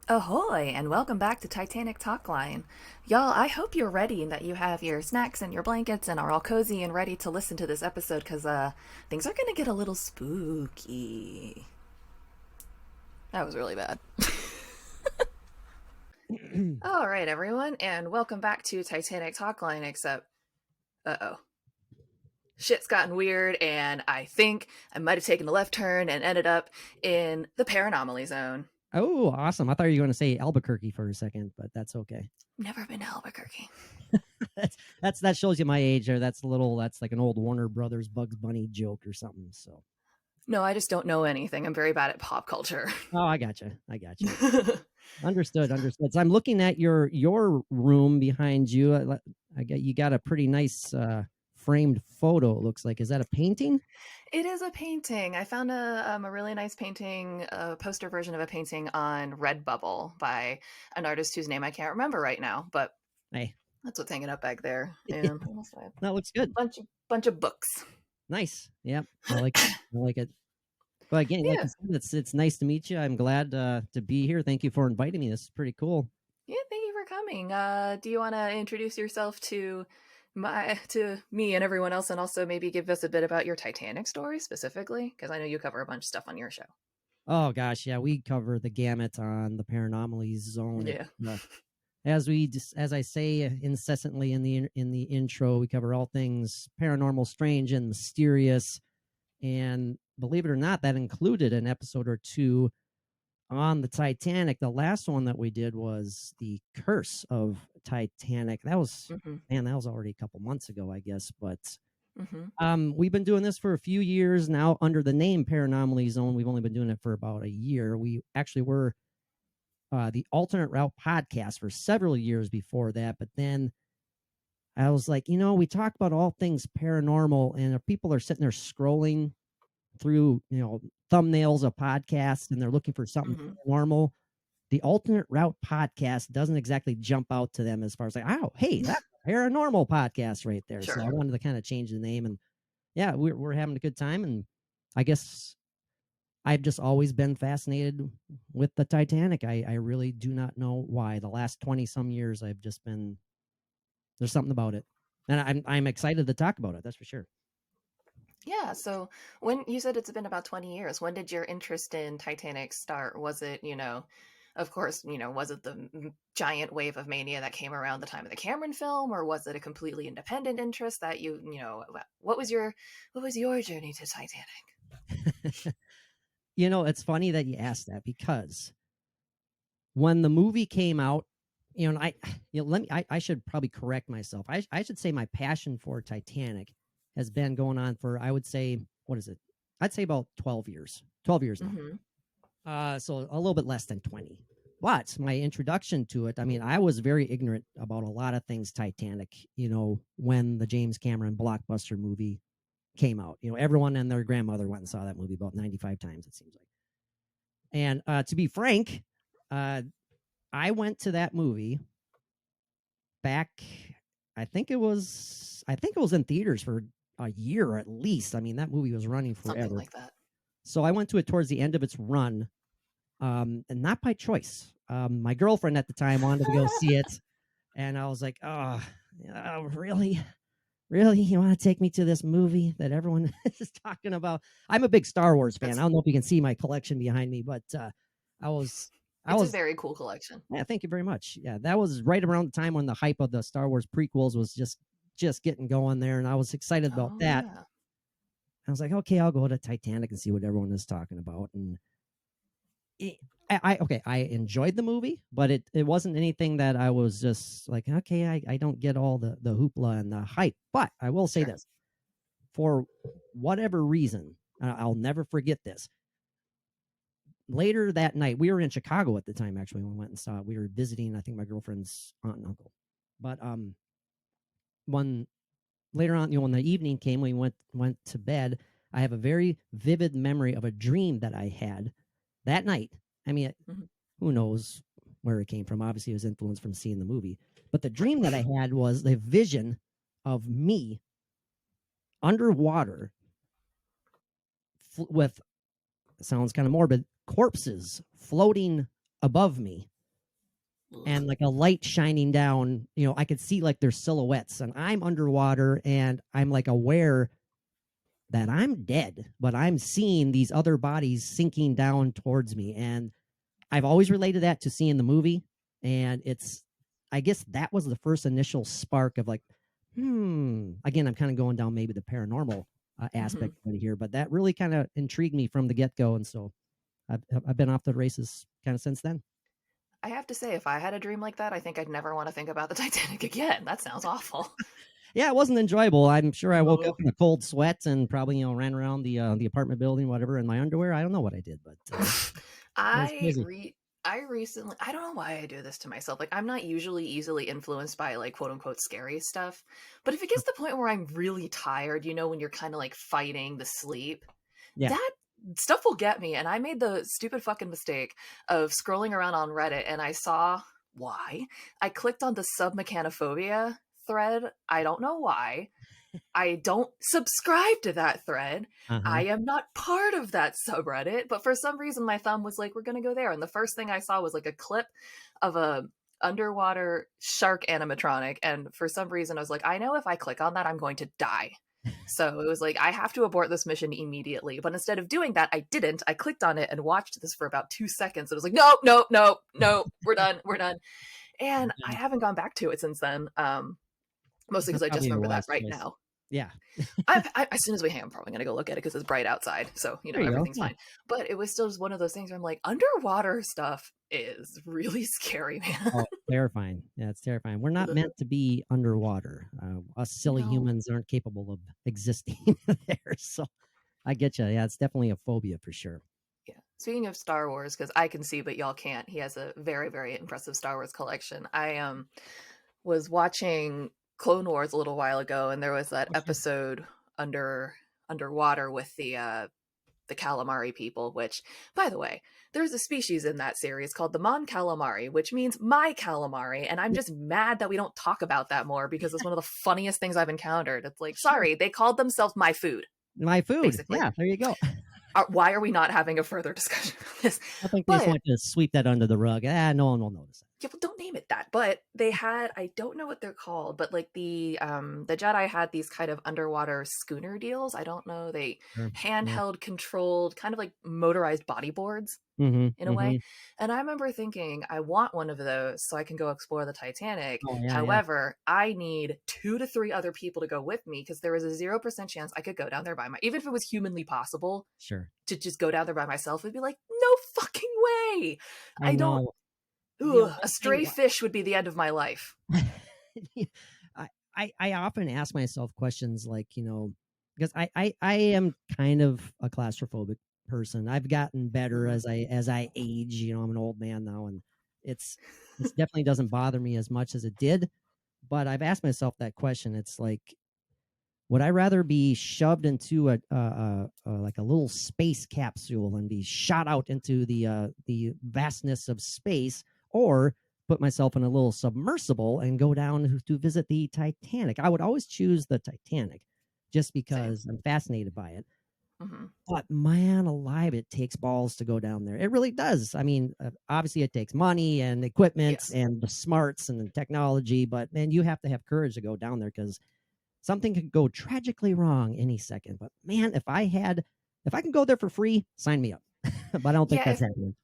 Ahoy, and welcome back to Titanic Talkline. Y'all, I hope you're ready and that you have your snacks and your blankets and are all cozy and ready to listen to this episode because things are going to get a little spooky. That was really bad. All right, everyone, and welcome back to Titanic Talkline, except, shit's gotten weird, and I think I might have taken the left turn and ended up in the PARAnomaly ZONE. Oh, awesome. I thought you were going to say Albuquerque for a second, but that's okay. Never been to Albuquerque. that shows you my age there. That's like an old Warner Brothers Bugs Bunny joke or something. So No, I just don't know anything. I'm very bad at pop culture. Oh, I gotcha. Understood. So I'm looking at your room behind you. You got a pretty nice framed photo, it looks like. Is that a painting? It is a painting. I found a really nice painting, a poster version of a painting on Redbubble by an artist whose name I can't remember right now, but Hey, that's what's hanging up back there. And that looks good. Bunch of books. Nice. Yep. I like it. But again, like I said, it's nice to meet you. I'm glad to be here. Thank you for inviting me. This is pretty cool. Yeah, thank you for coming. Do you want to introduce yourself to me and everyone else, and also maybe give us a bit about your Titanic story specifically? Because I know you cover a bunch of stuff on your show. Oh gosh, yeah, we cover the gamut on the PARAnomaly ZONE. Yeah. As I say incessantly in the intro, we cover all things paranormal, strange, and mysterious. And believe it or not, that included an episode or two on the Titanic. The last one that we did was the Curse of Titanic. That was that was already a couple months ago, I guess. But we've been doing this for a few years now under the name PARAnomaly ZONE. We've only been doing it for about a year. We actually were the Alternate Route podcast for several years before that, but then I was like, we talk about all things paranormal, and people are sitting there scrolling through, thumbnails of podcasts, and they're looking for something paranormal. The Alternate Route podcast doesn't exactly jump out to them as far as like, oh, hey, that's a paranormal podcast right there. Sure. So I wanted to kind of change the name, and yeah, we're having a good time. And I guess I've just always been fascinated with the Titanic. I really do not know why. The last 20 some years, I've just been, there's something about it, and I'm excited to talk about it. That's for sure. Yeah. So when you said it's been about 20 years, when did your interest in Titanic start? Was it, of course, was it the giant wave of mania that came around the time of the Cameron film, or was it a completely independent interest that what was your journey to Titanic? It's funny that you asked that, because when the movie came out, I should probably correct myself. I should say my passion for Titanic has been going on for, I would say, what is it? I'd say about 12 years. 12 years now. So a little bit less than 20. But my introduction to it, I was very ignorant about a lot of things Titanic, when the James Cameron blockbuster movie came out. Everyone and their grandmother went and saw that movie about 95 times, it seems like. And to be frank, I went to that movie back, I think it was in theaters for a year at least. That movie was running forever. Something like that. So I went to it towards the end of its run, and not by choice. My girlfriend at the time wanted to go see it, and I was like, oh, really? Really? You want to take me to this movie that everyone is talking about? I'm a big Star Wars fan. I don't know if you can see my collection behind me, but it's a very cool collection. Yeah, thank you very much. Yeah, that was right around the time when the hype of the Star Wars prequels was just getting going there, and I was excited about that. Yeah. I was like, okay, I'll go to Titanic and see what everyone is talking about. And I enjoyed the movie, but it wasn't anything that I was just like, okay, I don't get all the hoopla and the hype. But I will say this, for whatever reason, I'll never forget this. Later that night, we were in Chicago at the time, actually, when we went and saw it. We were visiting, I think, my girlfriend's aunt and uncle. But when later on, when the evening came, we went to bed. I have a very vivid memory of a dream that I had that night. Who knows where it came from? Obviously, it was influenced from seeing the movie. But the dream that I had was the vision of me underwater with, sounds kind of morbid, corpses floating above me and like a light shining down, I could see like their silhouettes, and I'm underwater and I'm like aware that I'm dead, but I'm seeing these other bodies sinking down towards me. And I've always related that to seeing the movie. And I guess that was the first initial spark of like, again, I'm kind of going down maybe the paranormal Mhm. aspect of it here, but that really kind of intrigued me from the get go. And so I've been off the races kind of since then. I have to say, if I had a dream like that, I think I'd never want to think about the Titanic again. That sounds awful. Yeah, it wasn't enjoyable. I'm sure I woke up Oh. in a cold sweat and probably ran around the apartment building, whatever, in my underwear. I don't know what I did, but it was I crazy. re I recently I don't know why I do this to myself. Like I'm not usually easily influenced by like quote unquote scary stuff. But if it gets to the point where I'm really tired, when you're kind of like fighting the sleep, Yeah. that stuff will get me. And I made the stupid fucking mistake of scrolling around on Reddit and I saw why. I clicked on the submechanophobia thread. I don't know why. I don't subscribe to that thread. Uh huh. I am not part of that subreddit, but for some reason my thumb was like, we're going to go there. And the first thing I saw was like a clip of a underwater shark animatronic. And for some reason I was like, I know if I click on that, I'm going to die. So it was like, I have to abort this mission immediately. But instead of doing that, I didn't. I clicked on it and watched this for about 2 seconds. It was like, nope, nope, nope, nope, we're done, we're done. And I Yeah, haven't gone back to it since then. Mostly because that's I just probably your remember that wise right choice. now. Yeah. As soon as we hang, I'm probably gonna go look at it because it's bright outside, so There you go. everything's Yeah. fine. But it was still just one of those things where I'm like, underwater stuff is really scary, man. Oh, it's terrifying. Yeah, it's terrifying. We're not meant to be underwater. Us silly No, humans aren't capable of existing there. So I get you. Yeah, it's definitely a phobia for sure. yeah. Speaking of Star Wars, because I can see but y'all can't. He has a very very impressive Star Wars collection. I was watching Clone Wars a little while ago, and there was that Oh, sure. episode underwater with the calamari people, which, by the way, there's a species in that series called the Mon calamari, which means my calamari, and I'm Yeah, just mad that we don't talk about that more because it's one of the funniest things I've encountered. It's like, sure. sorry, they called themselves my food, My food. basically. Yeah, there you go. Why are we not having a further discussion on this? I think they just But want to sweep that under the rug. No one will notice yeah, well, don't name it that. But they had, I don't know what they're called, but like the Jedi had these kind of underwater schooner deals. I don't know. They it. Sure. Yeah. handheld controlled kind of like motorized bodyboards in Mm-hmm. a way. Mm-hmm. And I remember thinking, I want one of those so I can go explore the Titanic. Oh yeah, yeah. However, I need 2 to 3 other people to go with me because there was a 0% chance I could go down there by even if it was humanly possible Sure. to just go down there by myself. It'd be like, no fucking way. I I don't. know. Ugh, a One stray thing fish would be the end of my life. I, I often ask myself questions like, because I am kind of a claustrophobic person. I've gotten better Mhm. as I age. I'm an old man now, and it's definitely doesn't bother me as much as it did. But I've asked myself that question. It's like, would I rather be shoved into like a little space capsule and be shot out into the vastness of space, or put myself in a little submersible and go down to visit the Titanic? I would always choose the Titanic, just Same. because I'm fascinated by it. Hmm. But man alive, it takes balls to go down there. It really does. I mean, obviously, it takes money and equipment Yes. and the smarts and the technology, but man, you have to have courage to go down there because something could go tragically wrong any second. But man, if I can go there for free, sign me up. But I don't think Yeah. that's happening.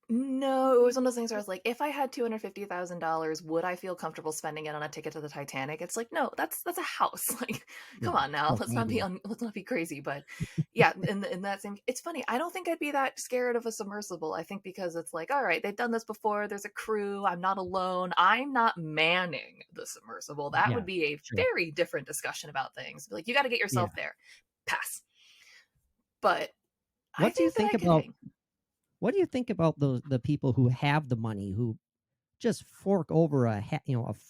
No, it was one of those things where I was like, if I had $250,000, would I feel comfortable spending it on a ticket to the Titanic? It's like, no, that's a house. Like, come Yeah. on now, Oh God, yeah. let's not be crazy. But yeah, in that same, it's funny. I don't think I'd be that scared of a submersible. I think because it's like, all right, they've done this before. There's a crew. I'm not alone. I'm not manning the submersible. That Yeah. would be a Sure. very different discussion about things. Like, you got to get Yeah. yourself there. Pass. But I What do you think that think I could about hang. what do you think about the people who have the money, who just fork over a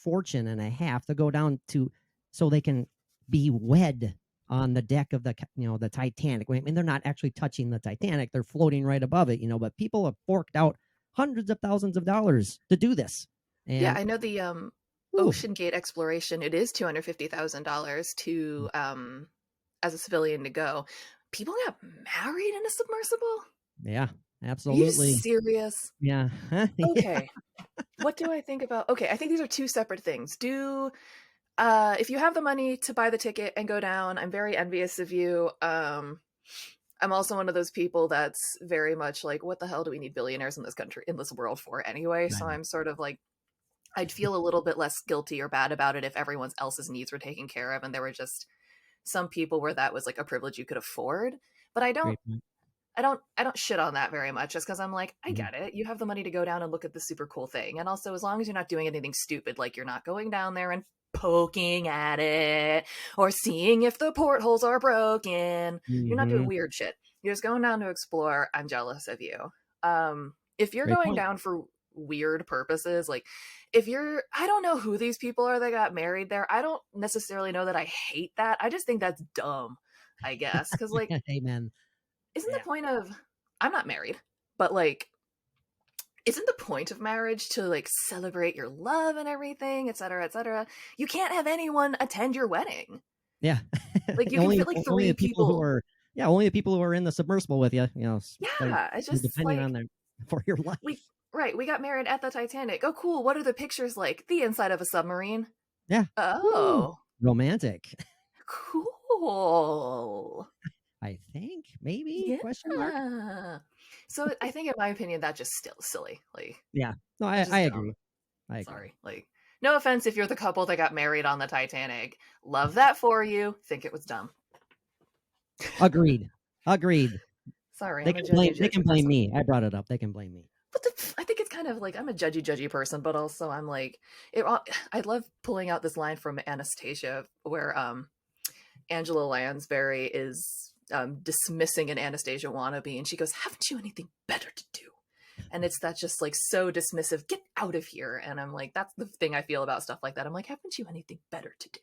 fortune and a half to go down to, so they can be wed on the deck of the Titanic? I mean, they're not actually touching the Titanic; they're floating right above it. But people have forked out hundreds of thousands of dollars to do this, Yeah, and I know the ooh, Ocean Gate exploration, it is $250,000 to as a civilian to go. People got married in a submersible? yeah, Are you absolutely, serious? yeah, yeah, Okay. What do I think about? Okay, I think these are two separate things. If you have the money to buy the ticket and go down, I'm very envious of you. I'm also one of those people that's very much like, what the hell do we need billionaires in this country, in this world for anyway? So Right. I'm sort of like, I'd feel a little bit less guilty or bad about it if everyone else's needs were taken care of and there were just some people where that was like a privilege you could afford. But Great point. I don't shit on that very much just because I'm like, I Mhm. get it. You have the money to go down and look at the super cool thing. And also as long as you're not doing anything stupid, like you're not going down there and poking at it or seeing if the portholes are broken. You're not doing Mhm. weird shit. You're just going down to explore. I'm jealous of you. If you're Great going point. down for weird purposes, like if you're, I don't know who these people are that got married there. I don't necessarily know that I hate that. I just think that's dumb, I guess. Because like, Amen. isn't the Yeah. point of, I'm not married, but like, isn't the point of marriage to like celebrate your love and everything, et cetera, et cetera? You can't have anyone attend your wedding. Yeah. Like you can only fit like only three the people who people. are only the people who are in the submersible with you, they're Yeah, it's you're just depending on like them for your we life. right, we got married at the Titanic. Oh cool, what are the pictures like? The inside of a submarine. Yeah. Woo. Oh, Romantic. cool. I think maybe question mark. Yeah. So I think in my opinion that just still silly. Like Yeah. No, that's I just dumb. agree. I agree. Sorry. Like, no offense if you're the couple that got married on the Titanic. Love that for you. Think it was dumb. Agreed. Agreed. Sorry, They I'm a can blame judgy, they judgy can blame person. me. I brought it up. They can blame me. But I think it's kind of like I'm a judgy, judgy person, but also I'm like, I love pulling out this line from Anastasia where Angela Lansbury is dismissing an Anastasia wannabe, and she goes, "Haven't you anything better to do?" And it's that just like so dismissive. Get out of here. And I'm like, that's the thing I feel about stuff like that. I'm like, haven't you anything better to do?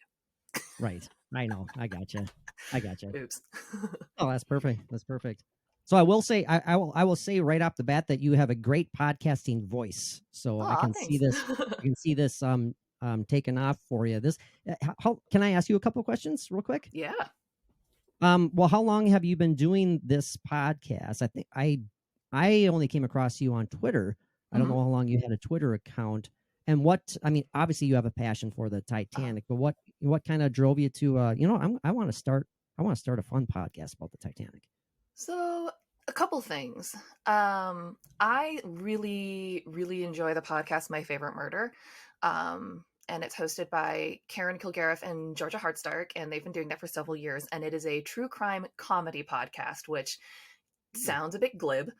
Right. I know. I gotcha. I gotcha. Oops. Oh, that's perfect. That's perfect. So I will say, I will say right off the bat that you have a great podcasting voice. So I Aw, can see thanks. this. I can see this taking off for you. This how can I ask you a couple of questions real quick? Yeah. Well, how long have you been doing this podcast? I think I only came across you on Twitter. I don't Hmm. know how long you had a Twitter account. And what I mean, obviously you have a passion for the Titanic, but what kind of drove you to I want to start a fun podcast about the Titanic. So a couple things. I really, really enjoy the podcast My Favorite Murder. And it's hosted by Karen Kilgariff and Georgia Hardstark, and they've been doing that for several years. And it is a true crime comedy podcast, which Hmm. sounds a bit glib.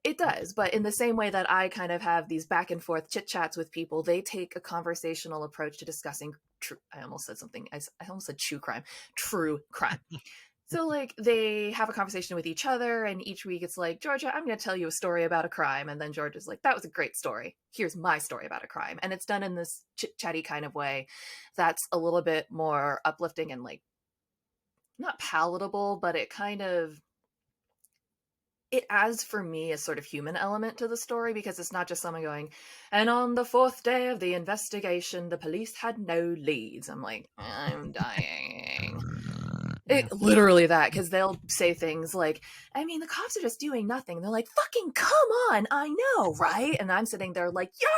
It does, but in the same way that I kind of have these back and forth chit chats with people, they take a conversational approach to discussing true. I almost said something. I almost said true crime. True crime. So like they have a conversation with each other, and each week it's like, Georgia, I'm going to tell you a story about a crime, and then Georgia's like, that was a great story. Here's my story about a crime, and it's done in this chit chatty kind of way that's a little bit more uplifting and like not palatable, but it adds for me a sort of human element to the story because it's not just someone going, and on the fourth day of the investigation, the police had no leads. I'm like, I'm dying. Yeah. Literally that, because they'll say things like, I mean, the cops are just doing nothing. They're like, fucking come on, I know, right? And I'm sitting there like, you're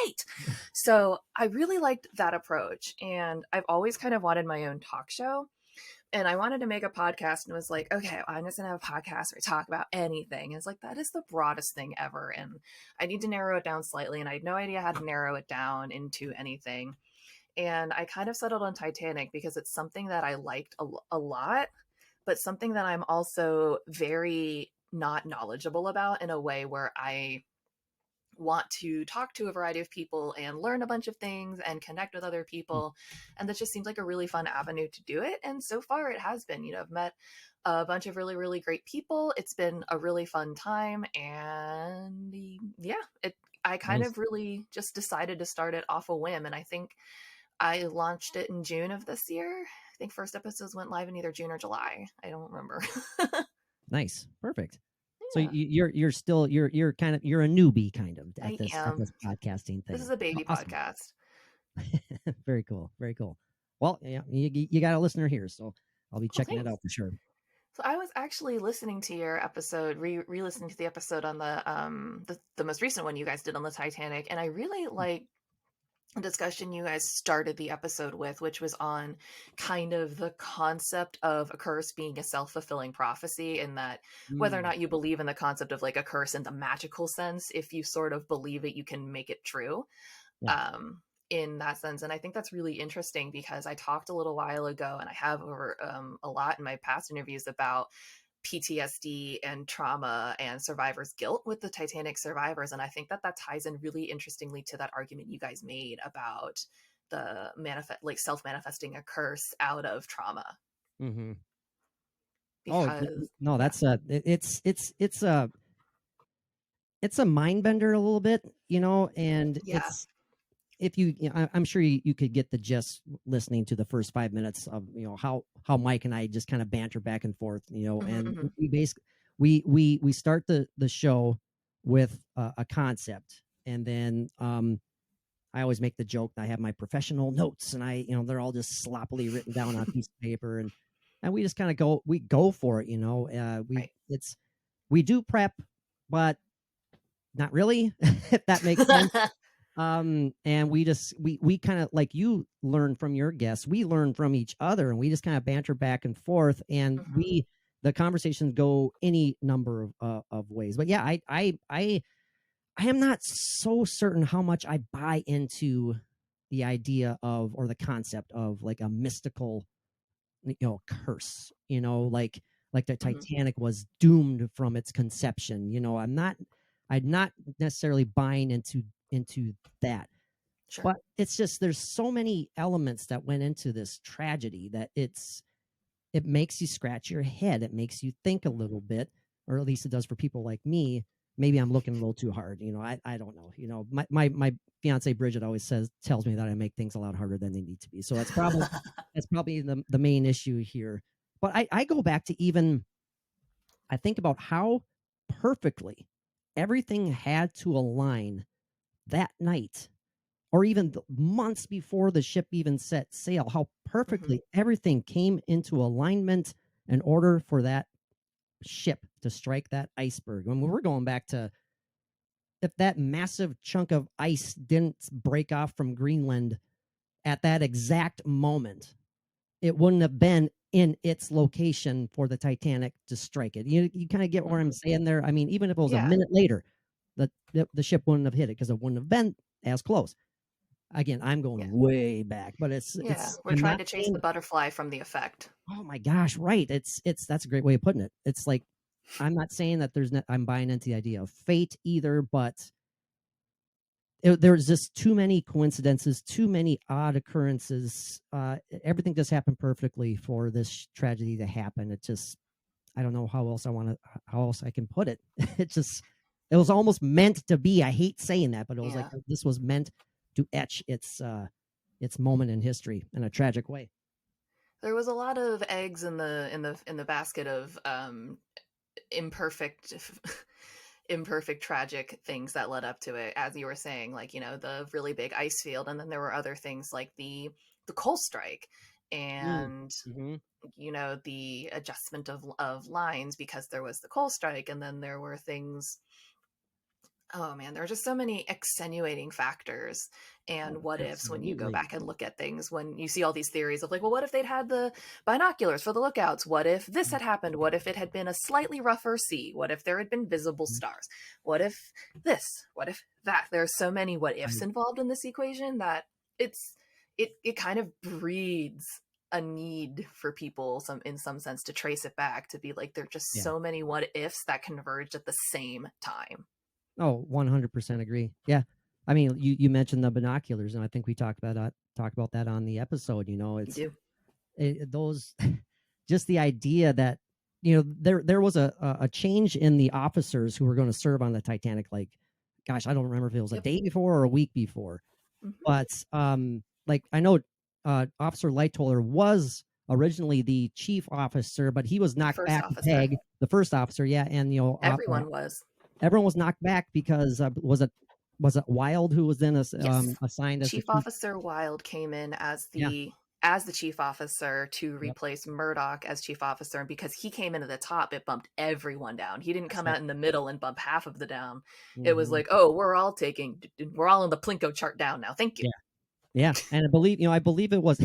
right. So I really liked that approach. And I've always kind of wanted my own talk show. And I wanted to make a podcast and was like, okay, I'm just gonna have a podcast where I talk about anything. And it's like that is the broadest thing ever. And I need to narrow it down slightly. And I had no idea how to narrow it down into anything. And I kind of settled on Titanic because it's something that I liked a lot, but something that I'm also very not knowledgeable about in a way where I want to talk to a variety of people and learn a bunch of things and connect with other people. And that just seems like a really fun avenue to do it. And so far it has been. I've met a bunch of really, really great people. It's been a really fun time. And yeah, I kind Nice. of really just decided to start it off a whim. And I think I launched it in June of this year. I think first episodes went live in either June or July. I don't remember. Nice. Perfect. So Yeah, you're still you're kind of you're a newbie kind of I at am. this podcasting This is thing. a baby Awesome. podcast. Very cool. Very cool. Well, yeah, you got a listener here, so I'll be Oh, checking it thanks. out for sure. So I was actually listening to your episode, re-listening to the episode on the most recent one you guys did on the Titanic, and I really like a discussion you guys started the episode with, which was on kind of the concept of a curse being a self-fulfilling prophecy, and that whether or Mm, not you believe in the concept of like a curse in the magical sense, if you sort of believe it, you can make it true. yeah. Um, in that sense. And I think that's really interesting because I talked a little while ago, and I have over a lot in my past interviews about PTSD and trauma and survivor's guilt with the Titanic survivors. And I think that that ties in really interestingly to that argument you guys made about the like self-manifesting a curse out of trauma. Mm-hmm. Oh Because no, yeah, that's it's a mind bender a little bit, and yeah, it's if I'm sure you could get the gist listening to the first 5 minutes of how Mike and I just kind of banter back and forth, hmm and hmm we basically we start the show with a concept, and then I always make the joke that I have my professional notes, and they're all just sloppily written down on a piece of paper, and we just kind of go for it, right. we do prep, but not really, if that makes sense. And we kind of, like, you learn from your guests, we learn from each other, and we just kind of banter back and forth, and hmm the conversations go any number of ways. But yeah, I am not so certain how much I buy into the idea of, or the concept of, like, a mystical, curse, like the hmm Titanic was doomed from its conception. I'm not necessarily buying into that. Sure. But it's just, there's so many elements that went into this tragedy that it makes you scratch your head. It makes you think a little bit, or at least it does for people like me. Maybe I'm looking a little too hard. I don't know. My fiance Bridget always tells me that I make things a lot harder than they need to be. So that's probably the main issue here. But I go back to, even I think about how perfectly everything had to align that night, or even the months before the ship even set sail, how hmm perfectly everything came into alignment in order for that ship to strike that iceberg. When we're going back to, if that massive chunk of ice didn't break off from Greenland at that exact moment, it wouldn't have been in its location for the Titanic to strike it. You kind of get what I'm hmm saying there. I mean, even if it was a Yeah. minute later, the ship wouldn't have hit it because it wouldn't have been as close. Again, I'm Yeah. going way back, but Yeah. We're I'm trying not to chase the saying, butterfly from the effect. oh my gosh, right. That's a great way of putting it. It's like, I'm not saying that I'm buying into the idea of fate either, but there's just too many coincidences, too many odd occurrences. Everything just happened perfectly for this tragedy to happen. It just, I don't know how else I can put it. It was almost meant to be. I hate saying that, but it was like Yeah. this was meant to etch its moment in history in a tragic way. There was a lot of eggs in the basket of imperfect imperfect tragic things that led up to it, as you were saying, like, the really big ice field, and then there were other things like the coal strike, and Mm-hmm. the adjustment of lines because there was the coal strike, and then there were things. Oh man, there are just so many extenuating factors Oh, and what ifs when you go absolutely. back and look at things. When you see all these theories of like, well, what if they'd had the binoculars for the lookouts? What if this had happened? What if it had been a slightly rougher sea? What if there had been visible Mhm. stars? What if this? What if that? There are so many what ifs Right. involved in this equation that it kind of breeds a need for people, in some sense, to trace it back, to be like, there are just Yeah. so many what ifs that converged at the same time. Oh, 100% agree. Yeah. I mean, you mentioned the binoculars, and I think we talked about that on the episode. You do. Those, just the idea that, there was a change in the officers who were going to serve on the Titanic. Like, gosh, I don't remember if it was a Yep. day before or a week before, Mhm. but like, I know Officer Lightoller was originally the chief officer, but he was The knocked first back a officer. peg. The first officer, yeah, and Everyone was. everyone was knocked back because was it Wild who was then Yes. assigned as the Chief chief? Officer Wilde came in as Yeah, as the chief officer to Yep. replace Murdoch as chief officer. And because he came into the top, it bumped everyone down. He didn't That's come right. out in the middle and bump half of the down. It was Mhm. like, oh, we're all in the Plinko chart down now. Thank you. Yeah. Yeah. And I believe it was,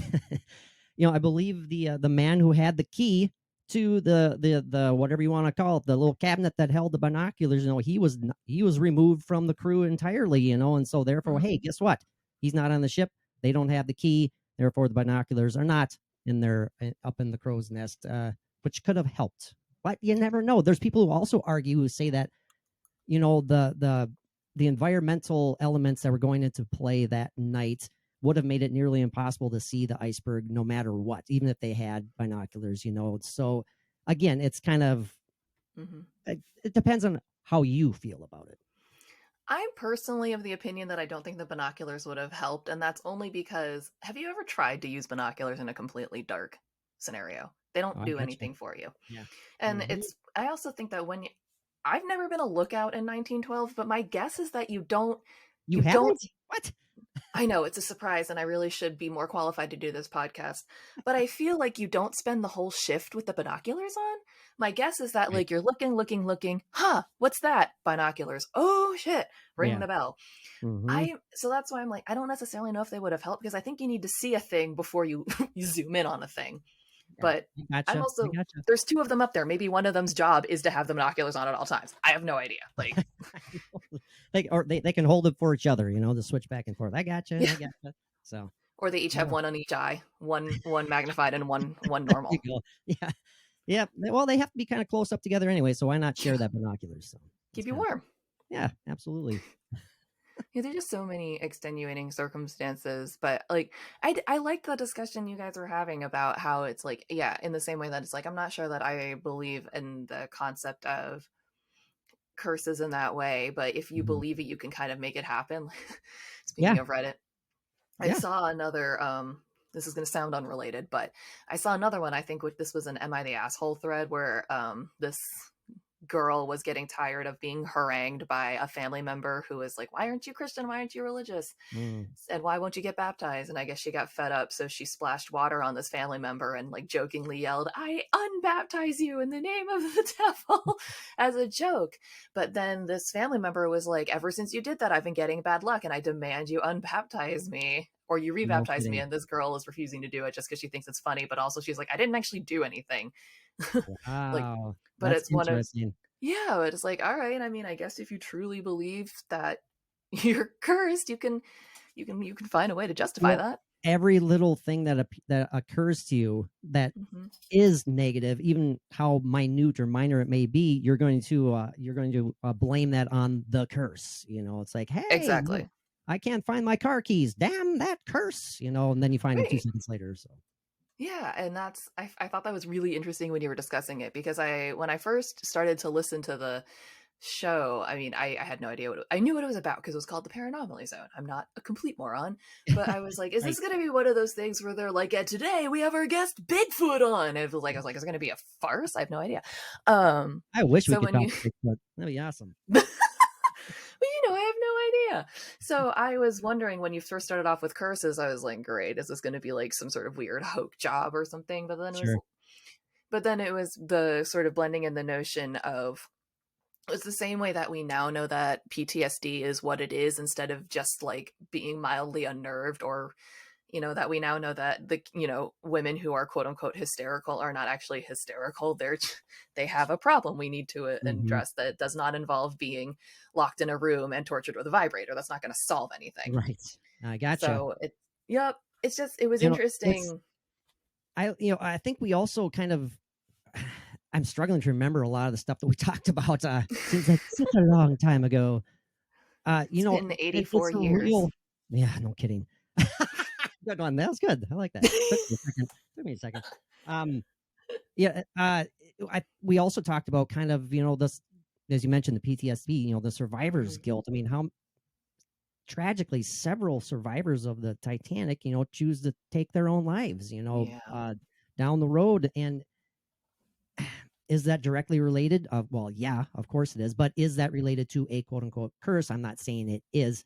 I believe the man who had the key to the whatever you want to call it, the little cabinet that held the binoculars, he was removed from the crew entirely, and so therefore, Mhm. hey, guess what? He's not on the ship. They don't have the key. Therefore, the binoculars are not up in the crow's nest, which could have helped. But you never know. There's people who also argue who say that the environmental elements that were going into play that night would have made it nearly impossible to see the iceberg no matter what, even if they had binoculars. So again, it's kind of Mhm. it depends on how you feel about it. I'm personally of the opinion that I don't think the binoculars would have helped, and that's only because have you ever tried to use binoculars in a completely dark scenario? They Oh, don't I do got you. anything for you. Yeah. And Hmm. I also think that I've never been a lookout in 1912, but my guess is that You you don't, haven't? What? I know it's a surprise and I really should be more qualified to do this podcast, but I feel like you don't spend the whole shift with the binoculars on. My guess is that Right. like you're looking, huh, what's that? Binoculars. Oh shit, ring Yeah. the bell. Hmm. So that's why I'm like, I don't necessarily know if they would have helped because I think you need to see a thing before you you zoom in on a thing. Yeah. But I I'm gotcha. I also gotcha. there's two of them up there. Maybe one of them's job is to have the binoculars on at all times. I have no idea. Like, They can hold it for each other, to switch back and forth. I gotcha. yeah. I gotcha. So Or they each have yeah. one on each eye, one magnified and one There you normal. go. Yeah. Yeah. Well, they have to be kind of close up together anyway, so why not share that binoculars? So that's Keep you kind of warm. yeah, absolutely. Yeah, there's just so many extenuating circumstances, but like I like the discussion you guys were having about how it's like, yeah, in the same way that it's like I'm not sure that I believe in the concept of curses in that way, but if you Mhm. believe it, you can kind of make it happen. Speaking Yeah. of Reddit, I Yeah. saw another this is going to sound unrelated, but I saw another one. I think this was an "Am I the asshole?" thread where this girl was getting tired of being harangued by a family member who was like, "Why aren't you Christian? Why aren't you religious? Mm. And why won't you get baptized?" And I guess she got fed up, so she splashed water on this family member and like jokingly yelled, "I unbaptize you in the name of the devil," as a joke. But then this family member was like, "Ever since you did that, I've been getting bad luck, and I demand you unbaptize me." Or you No rebaptize me, kidding. and this girl is refusing to do it just because she thinks it's funny, but also she's like, I didn't actually do anything. Like, Wow. but That's it's one of interesting. yeah, it's like, all right. I mean, I guess if you truly believe that you're cursed, you can find a way to justify Well, that. every little thing that occurs to you that Hmm. is negative, even how minute or minor it may be, you're going to blame that on the curse. It's like, hey, Exactly. I can't find my car keys. Damn that curse. And then you find them two Right. seconds later. So Yeah, and I thought that was really interesting when you were discussing it because when I first started to listen to the show, I mean, I had no idea I knew what it was about because it was called the Paranomaly Zone. I'm not a complete moron, but I was like, is right. this going to be one of those things where they're like, today we have our guest Bigfoot on? And I was like, is it going to be a farce? I have no idea. Um, I wish we so could when talk you, to Bigfoot. That'd be awesome. I have no idea. So I was wondering when you first started off with curses, I was like, great, is this going to be like some sort of weird hoke job or something? Sure. But then it was the sort of blending in the notion of it's the same way that we now know that PTSD is what it is instead of just like being mildly unnerved or that we now know that the women who are quote unquote hysterical are not actually hysterical. They have a problem we need to Hmm. address that does not involve being locked in a room and tortured with a vibrator. That's not going to solve anything. Right. I gotcha. So yep, it was It's interesting. I think we also kind of I'm struggling to remember a lot of the stuff that we talked about. Seems like such a long time ago. It's been It's 84 a years. real, yeah, no kidding. Good one. That was good. I like that. Took me a second. Um, yeah. We also talked about kind of, this, as you mentioned, the PTSD, the survivor's Mhm. guilt. I mean, how tragically several survivors of the Titanic, choose to take their own lives, Yeah. down the road. And is that directly related? Well, yeah, of course it is. But is that related to a quote unquote curse? I'm not saying it is.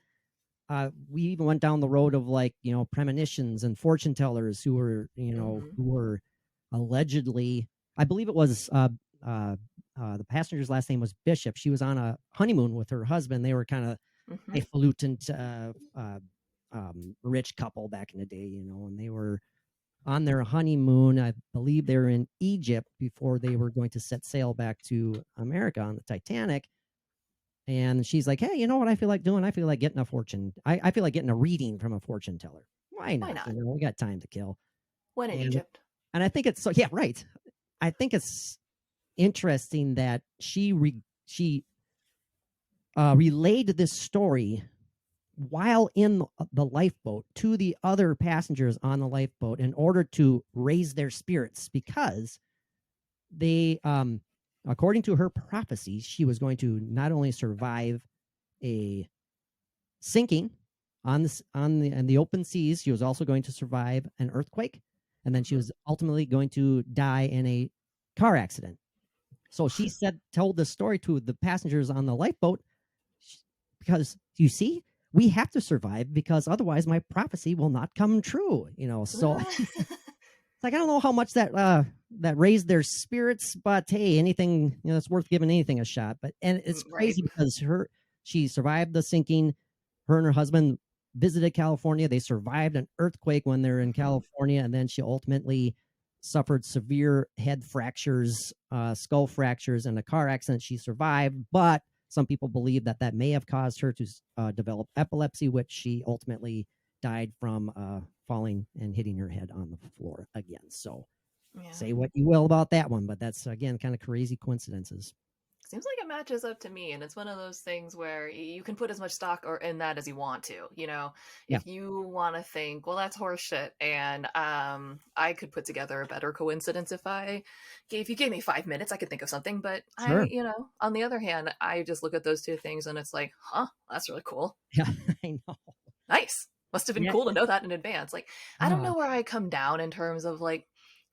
we even went down the road of like, premonitions and fortune tellers who were, Mm-hmm. who were allegedly, I believe it was the passenger's last name was Bishop. She was on a honeymoon with her husband. They were kind of Mm-hmm. highfalutin rich couple back in the day, and they were on their honeymoon. I believe they were in Egypt before they were going to set sail back to America on the Titanic. And she's like, hey, you know what I feel like doing? I feel like getting a fortune. I feel like getting a reading from a fortune teller. Why Why not? not? We got time to kill. When in And Egypt? and I think it's so, yeah, right. I think it's interesting that she relayed this story while in the lifeboat to the other passengers on the lifeboat in order to raise their spirits, because they, according to her prophecy, she was going to not only survive a sinking on the open seas, she was also going to survive an earthquake, and then she Mm-hmm. was ultimately going to die in a car accident. So she told this story to the passengers on the lifeboat, because you see, we have to survive because otherwise my prophecy will not come true. So it's like, I don't know how much that raised their spirits, but hey, anything, that's worth giving anything a shot. But and it's Right. crazy because she survived the sinking. Her and her husband visited California. They survived an earthquake when they're in Mm-hmm. California, and then she ultimately suffered severe head fractures, skull fractures, in a car accident. She survived, but some people believe that may have caused her to develop epilepsy, which she ultimately died from falling and hitting her head on the floor again. So Yeah. say what you will about that one, but that's, again, kind of crazy coincidences. Seems like it matches up to me, and it's one of those things where you can put as much stock or in that as you want to. Yeah, If you want to think, well, that's horseshit, and I could put together a better coincidence if you gave me 5 minutes, I could think of something. But sure. on the other hand, I just look at those two things, and it's like, huh, that's really cool. Yeah, I know. Nice. Must have been Yeah. cool to know that in advance. Like, I don't Uh, know where I come down in terms of like,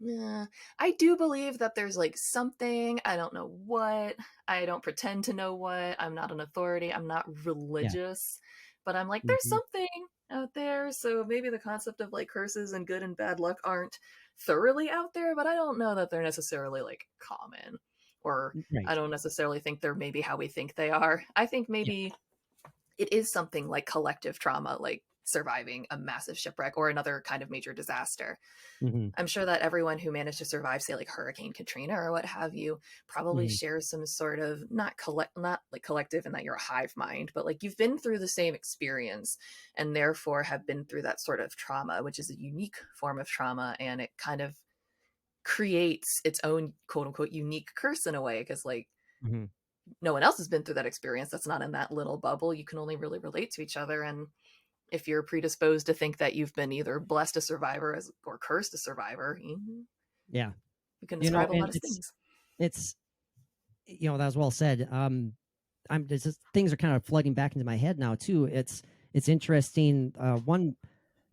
I do believe that there's like something. I don't know what. I don't pretend to know what. I'm not an authority. I'm not yeah. religious. But I'm like, there's Hmm. something out there. So maybe the concept of like curses and good and bad luck aren't thoroughly out there, but I don't know that they're necessarily like common. Or I Right. don't necessarily think they're maybe how we think they are. I think Yeah. maybe it is something like collective trauma, like surviving a massive shipwreck or another kind of major disaster. Hmm. I'm sure that everyone who managed to survive, say, like Hurricane Katrina or what have you, probably Hmm. shares some sort of not like collective in that you're a hive mind, but like you've been through the same experience and therefore have been through that sort of trauma, which is a unique form of trauma, and it kind of creates its own quote unquote unique curse in a way because like Hmm. no one else has been through that experience that's not in that little bubble. You can only really relate to each other. And if you're predisposed to think that you've been either blessed a survivor or cursed a survivor, Yeah. you can describe a lot And of things. it's that was well said. I'm just, things are kind of flooding back into my head now too. It's interesting.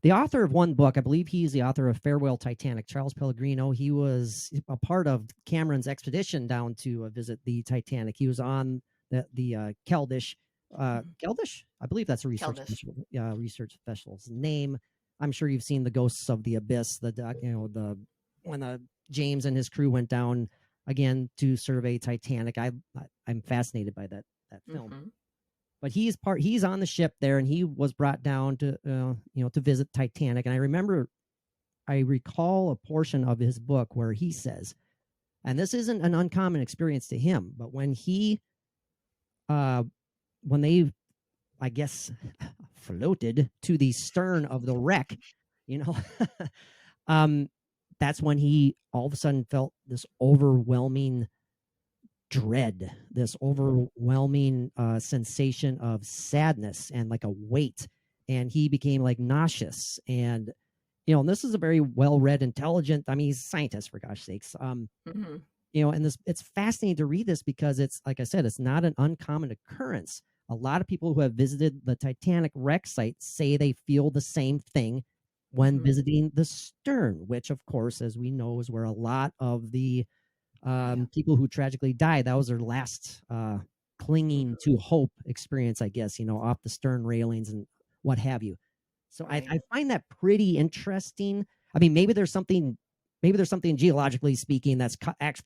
The author of one book, I believe he's the author of Farewell Titanic, Charles Pellegrino. He was a part of Cameron's expedition down to visit the Titanic. He was on the Keldish, Mhm. Keldish, I believe that's a Keldish. research vessel's name. I'm sure you've seen the Ghosts of the Abyss, the when James and his crew went down again to survey Titanic. I'm fascinated by that film. Hmm. But he's on the ship there, and he was brought down to to visit Titanic. And I recall a portion of his book where he says, and this isn't an uncommon experience to him, but uh when they, I guess, floated to the stern of the wreck, you know um that's when he all of a sudden felt this overwhelming dread, this overwhelming sensation of sadness and like a weight. And he became like nauseous. And, and this is a very well read, intelligent, I mean, he's a scientist, for gosh sakes. Hmm. And it's fascinating to read this because it's, like I said, it's not an uncommon occurrence. A lot of people who have visited the Titanic wreck site say they feel the same thing when Hmm. visiting the stern, which, of course, as we know, is where a lot of the Yeah. people who tragically died. That was their last clinging Hmm. to hope experience, I guess, off the stern railings and what have you. So Right. I find that pretty interesting. I mean, maybe there's something geologically speaking that's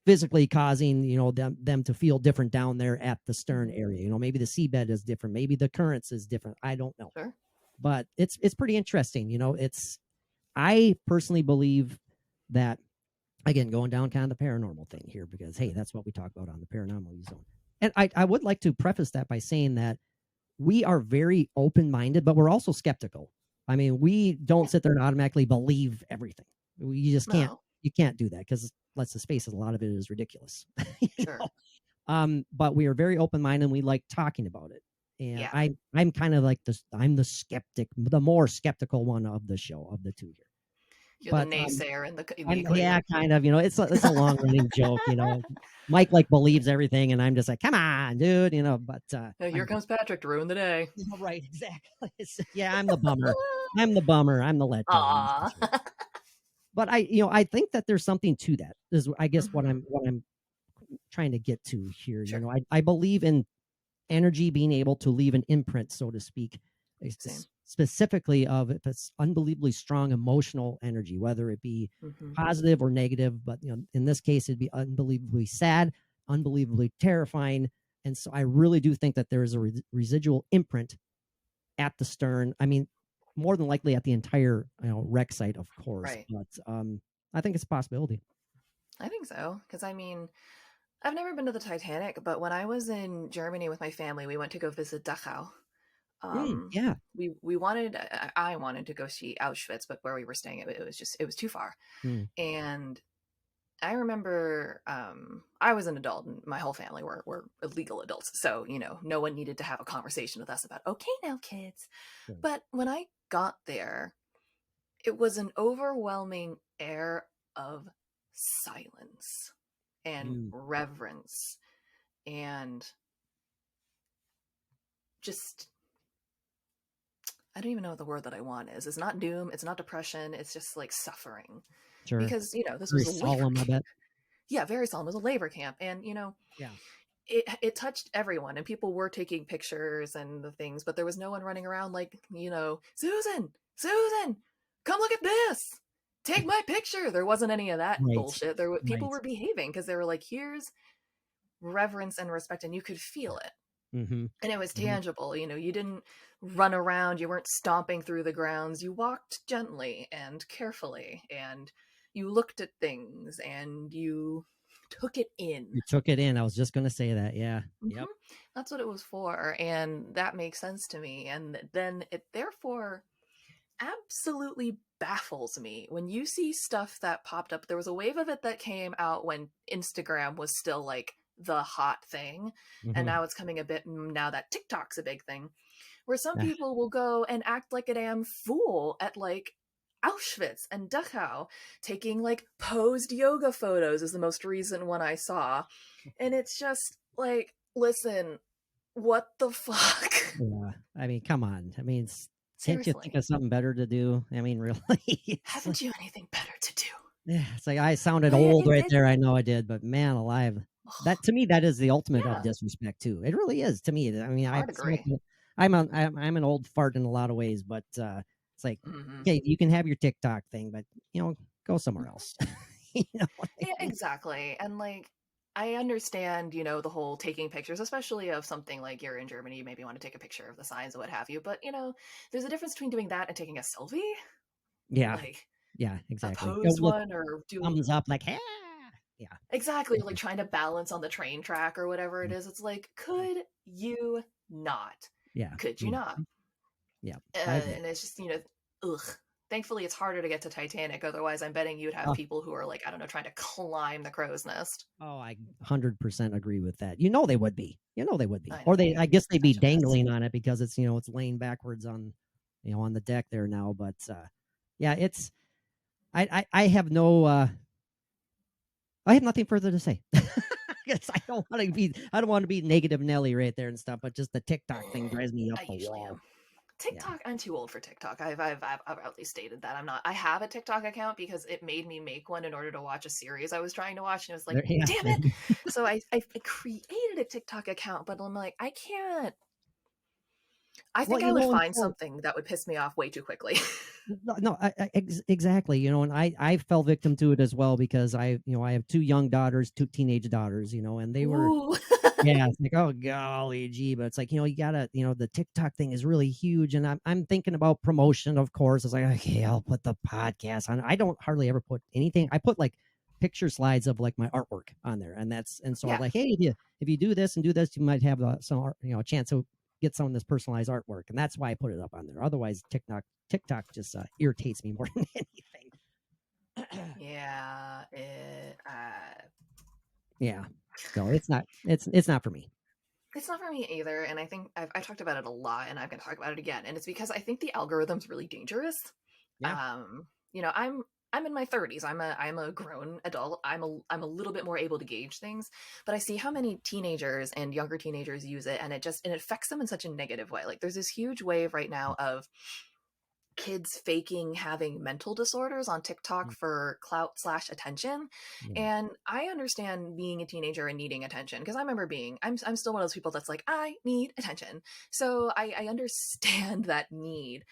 physically causing, you know, them to feel different down there at the stern area. You know, maybe the seabed is different, maybe the currents is different. I don't know. Sure. But it's pretty interesting. You know, I personally believe that, again, going down kind of the paranormal thing here, because hey, that's what we talk about on the Paranormal Zone. And I would like to preface that by saying that we are very open-minded, but we're also skeptical. I mean, we don't sit there and automatically believe everything. You just can't. No. You can't do that, because let's just face it, a lot of it is ridiculous. Sure. But we are very open-minded, and we like talking about it. And Yeah. I'm kind of like this. I'm the skeptic, the more skeptical one of the show, of the two here. You're the naysayer in the equation. Yeah, kind of. You know, it's a long running joke. You know, Mike like believes everything, and I'm just like, come on, dude. You know, but Here comes Patrick to ruin the day. right, exactly. Yeah, I'm the bummer. I'm the bummer. I'm the letdown. But I think that there's something to that. Is I guess what I'm trying to get to here. Sure. You know, I believe in energy being able to leave an imprint, so to speak. Same. Specifically of if it's unbelievably strong emotional energy, whether it be positive or negative. But in this case, it'd be unbelievably sad, unbelievably terrifying. And so I really do think that there is a residual imprint at the stern. I mean, more than likely at the entire wreck site, of course. Right. But I think it's a possibility. I think so, because I mean, I've never been to the Titanic, but when I was in Germany with my family, we went to go visit Dachau. Yeah. I wanted to go see Auschwitz, but where we were staying, it was too far. And I remember I was an adult, and my whole family were legal adults, so no one needed to have a conversation with us about, okay, now kids. Sure. But when I got there, it was an overwhelming air of silence and reverence and just, I don't even know what the word that I want is. It's not doom. It's not depression. It's just like suffering. Sure. Because, this very was a solemn, I bet. Yeah, very solemn. It was a labor camp. And, yeah, it touched everyone, and people were taking pictures and the things, but there was no one running around like, Susan, come look at this. Take my picture. There wasn't any of that bullshit. People were behaving because they were like, here's reverence and respect, and you could feel it. And it was tangible. You didn't run around, you weren't stomping through the grounds, you walked gently and carefully, and you looked at things and you took it in. I was just going to say that. Yeah. Yep. That's what it was for, and that makes sense to me. And then it therefore absolutely baffles me when you see stuff that popped up. There was a wave of it that came out when Instagram was still like the hot thing, and now it's coming a bit, now that TikTok's a big thing, where some people will go and act like a damn fool at like Auschwitz and Dachau, taking like posed yoga photos is the most recent one I saw, and it's just like, listen, what the fuck? Yeah, I mean, come on. I mean, can't Seriously. you think of something better to do? I mean, really? Haven't you anything better to do? Yeah, it's like I sounded old right there. I know I did, but man alive. That, to me, that is the ultimate of disrespect too. It really is to me. I mean, I agree. I'm an old fart in a lot of ways, but it's like, okay, you can have your TikTok thing, but go somewhere else. Yeah, exactly. And like, I understand, the whole taking pictures, especially of something like you're in Germany, you maybe want to take a picture of the signs or what have you. But there's a difference between doing that and taking a selfie. Yeah. Like, yeah, exactly. A pose one, or doing thumbs up, like, hey. Yeah, exactly. Like trying to balance on the train track or whatever it is. It's like, could you not? Yeah. Could you not? Yeah. And it's just, ugh. Thankfully, it's harder to get to Titanic. Otherwise, I'm betting you'd have people who are like, I don't know, trying to climb the crow's nest. Oh, I 100% agree with that. They would be. Or I guess they'd be dangling on it because it's, it's laying backwards on, on the deck there now. But yeah, it's, I have no, I have nothing further to say. I don't want to be negative Nelly right there and stuff, but just the TikTok thing drives me up the wall. TikTok, I'm too old for TikTok. I've outly stated that I'm not. I have a TikTok account because it made me make one in order to watch a series I was trying to watch, and it was like, damn it. So I created a TikTok account, but I'm like, I can't. I Well, think I would and find so something that would piss me off way too quickly. no, exactly. And I fell victim to it as well because I have two young daughters, two teenage daughters, and they were, Ooh. yeah, it's like, oh golly gee, but it's like, you gotta, the TikTok thing is really huge, and I'm thinking about promotion, of course. It's like, okay, I'll put the podcast on. I don't hardly ever put anything. I put like picture slides of like my artwork on there, and so I'm Yeah. like, hey, if you do this and do this, you might have some a chance to get some of this personalized artwork, and that's why I put it up on there. Otherwise, TikTok just irritates me more than anything. Yeah. Yeah, so it's not for me. It's not for me either, and I think I've talked about it a lot, and I'm going to talk about it again. And it's because I think the algorithm's really dangerous. Yeah. I'm in my 30s. I'm a grown adult. I'm a little bit more able to gauge things, but I see how many teenagers and younger teenagers use it, and it affects them in such a negative way. Like there's this huge wave right now of kids faking having mental disorders on TikTok for clout/attention. Yeah. And I understand being a teenager and needing attention because I remember I'm still one of those people that's like, I need attention. So I understand that need.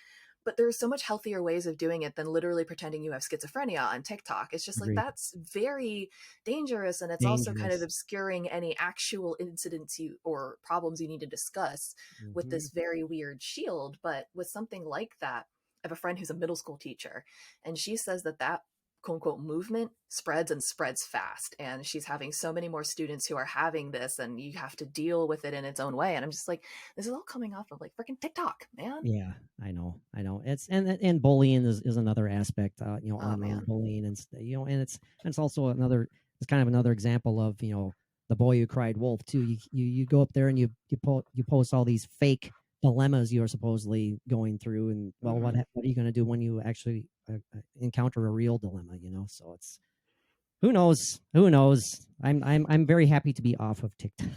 But there's so much healthier ways of doing it than literally pretending you have schizophrenia on TikTok. It's just like Agreed. that's very dangerous, and it's also kind of Dangerous. obscuring any actual incidents you or problems you need to discuss with Mm-hmm. this very weird shield. But with something like that, I have a friend who's a middle school teacher, and she says that quote unquote movement spreads and spreads fast. And she's having so many more students who are having this, and you have to deal with it in its own way. And I'm just like, this is all coming off of like freaking TikTok, man. Yeah, I know. It's and bullying is another aspect, Oh online man. bullying, and it's also it's kind of another example of the boy who cried wolf too. You go up there and you post all these fake dilemmas you are supposedly going through, and well, what Mm-hmm. are you going to do when you actually encounter a real dilemma? So it's who knows. I'm very happy to be off of TikTok.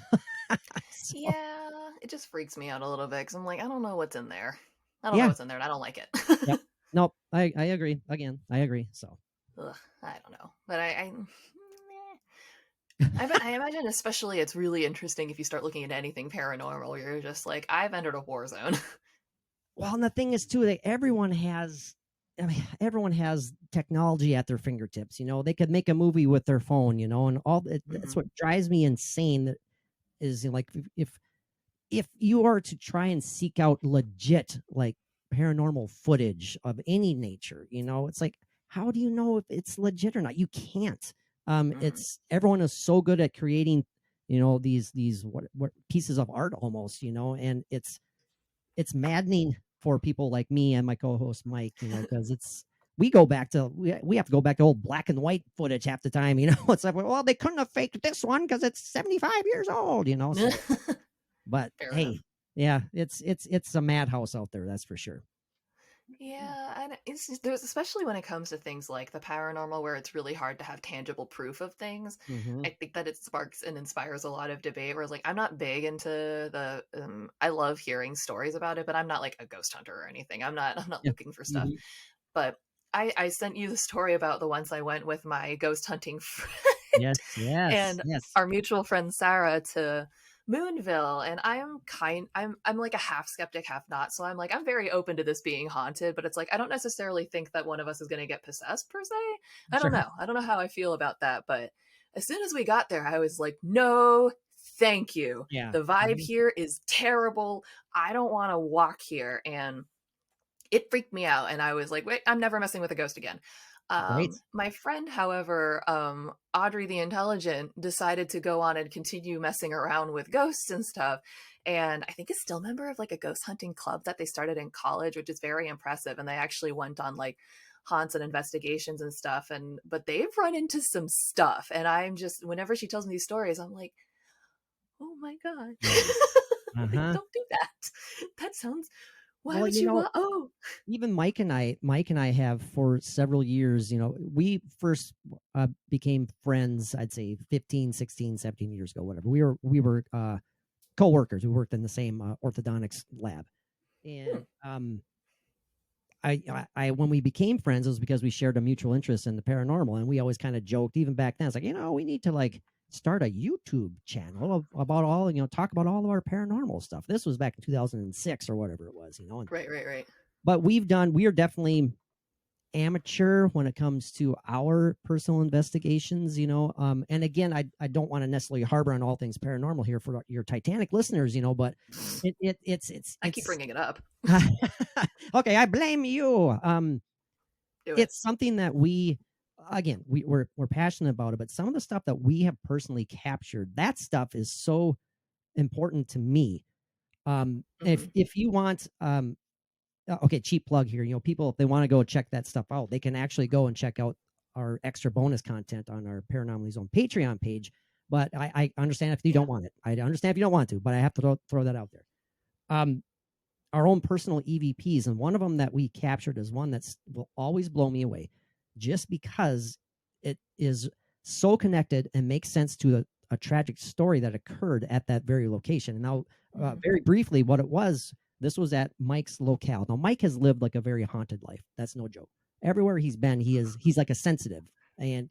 So, Yeah, it just freaks me out a little bit because I'm like, I don't know what's in there. I don't know yeah, what's in there, and I don't like yep. it. Nope, I agree. Again, I agree. So. Ugh, I don't know, but I imagine especially it's really interesting if you start looking into anything paranormal. You're just like, I've entered a war zone. Well, and the thing is too that everyone has technology at their fingertips. They could make a movie with their phone. And that's Hmm. what drives me insane. That is like if you are to try and seek out legit like paranormal footage of any nature, it's like, how do you know if it's legit or not? You can't. Hmm. It's everyone is so good at creating, these what pieces of art almost, and it's maddening for people like me and my co-host Mike, because we have to go back to old black and white footage half the time. It's like, well, they couldn't have faked this one because it's 75 years old. So but Fair enough. hey, yeah, it's a madhouse out there, that's for sure. Yeah, and there's especially when it comes to things like the paranormal, where it's really hard to have tangible proof of things. Mm-hmm. I think that it sparks and inspires a lot of debate. Whereas, like, I'm not big into the. I love hearing stories about it, but I'm not like a ghost hunter or anything. I'm not Yeah. looking for stuff. Mm-hmm. But I sent you the story about the once I went with my ghost hunting friend Yes, yes, and yes. our mutual friend Sarah to Moonville. And I'm like a half skeptic, half not. So I'm like, I'm very open to this being haunted, but it's like I don't necessarily think that one of us is gonna get possessed per se. I don't Sure. know. I don't know how I feel about that. But as soon as we got there, I was like, no, thank you. Yeah. The vibe Mhm. here is terrible. I don't want to walk here. And it freaked me out, and I was like, wait, I'm never messing with a ghost again. Great. My friend, however, Audrey the Intelligent, decided to go on and continue messing around with ghosts and stuff. And I think is still a member of like a ghost hunting club that they started in college, which is very impressive. And they actually went on like haunts and investigations and stuff. And but they've run into some stuff. And I'm just whenever she tells me these stories, I'm like, oh my God. Yeah. Like, Uh-huh. don't do that. That sounds why Well, would you want oh even Mike and I have for several years, we first became friends, I'd say 15, 16, 17 years ago, whatever. We were co-workers. We worked in the same orthodontics lab. hmm, And when we became friends, it was because we shared a mutual interest in the paranormal, and we always kind of joked even back then. It's like, we need to like start a YouTube channel about all, talk about all of our paranormal stuff. This was back in 2006 or whatever it was, And, Right. but we are definitely amateur when it comes to our personal investigations, and again, I don't want to necessarily harbor on all things paranormal here for your Titanic listeners, but it's I keep bringing it up. Okay, I blame you. Do it. It's something that we're passionate about it, but some of the stuff that we have personally captured, that stuff is so important to me. If you want, okay, cheap plug here. People, if they want to go check that stuff out, they can actually go and check out our extra bonus content on our PARAnomaly ZONE Patreon page. But I understand if you don't want it. I understand if you don't want to, but I have to throw that out there. Our own personal EVPs, and one of them that we captured is one that will always blow me away, just because it is so connected and makes sense to a tragic story that occurred at that very location. And now, very briefly, what it was. This was at Mike's locale. Now, Mike has lived like a very haunted life. That's no joke. Everywhere he's been, he's like a sensitive, and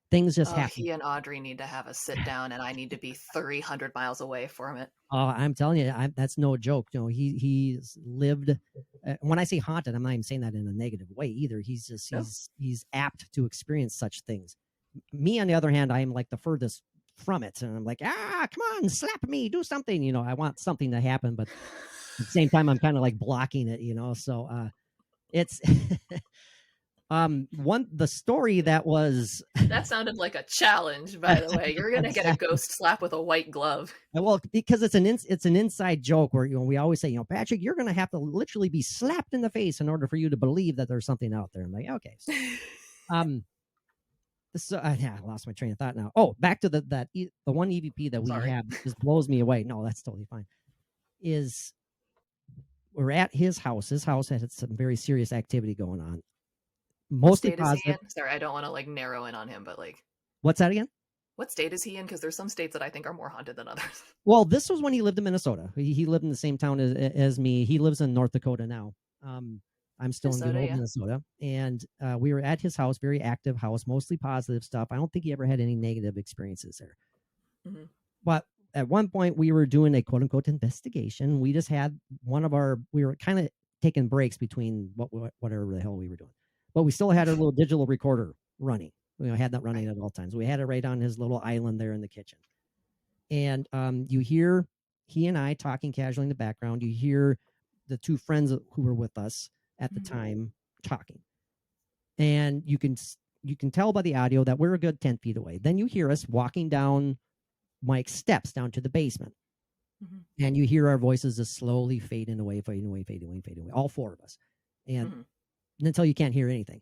things just happen. He and Audrey need to have a sit down, and I need to be 300 miles away from it. I'm telling you, that's no joke. He's lived. When I say haunted, I'm not even saying that in a negative way either. He's apt to experience such things. Me, on the other hand, I am like the furthest from it, and I'm like, come on, slap me, do something. I want something to happen, but at the same time, I'm kind of like blocking it, so it's the story that sounded like a challenge, by the way. You're gonna get a ghost slap with a white glove. Well, because it's an inside joke where we always say, Patrick, you're gonna have to literally be slapped in the face in order for you to believe that there's something out there. I'm like, okay. So, I lost my train of thought now. Oh, back to the one EVP that we have just blows me away. No, that's totally fine. Is we're at his house. His house had some very serious activity going on. Mostly positive. Sorry, I don't want to narrow in on him, but what's that again? What state is he in? Because there's some states that I think are more haunted than others. Well, this was when he lived in Minnesota. He lived in the same town as me. He lives in North Dakota now. I'm still in good old Minnesota, and we were at his house. Very active house, mostly positive stuff. I don't think he ever had any negative experiences there. Mm-hmm. But at one point, we were doing a quote unquote investigation. We just had we were kind of taking breaks between whatever the hell we were doing, but we still had our little digital recorder running. We had that running at all times. We had it right on his little island there in the kitchen. And you hear he and I talking casually in the background. You hear the two friends who were with us at the time talking. And you can tell by the audio that we're a good 10 feet away. Then you hear us walking down Mike's steps down to the basement. Mm-hmm. And you hear our voices just slowly fading away, all four of us. And until you can't hear anything.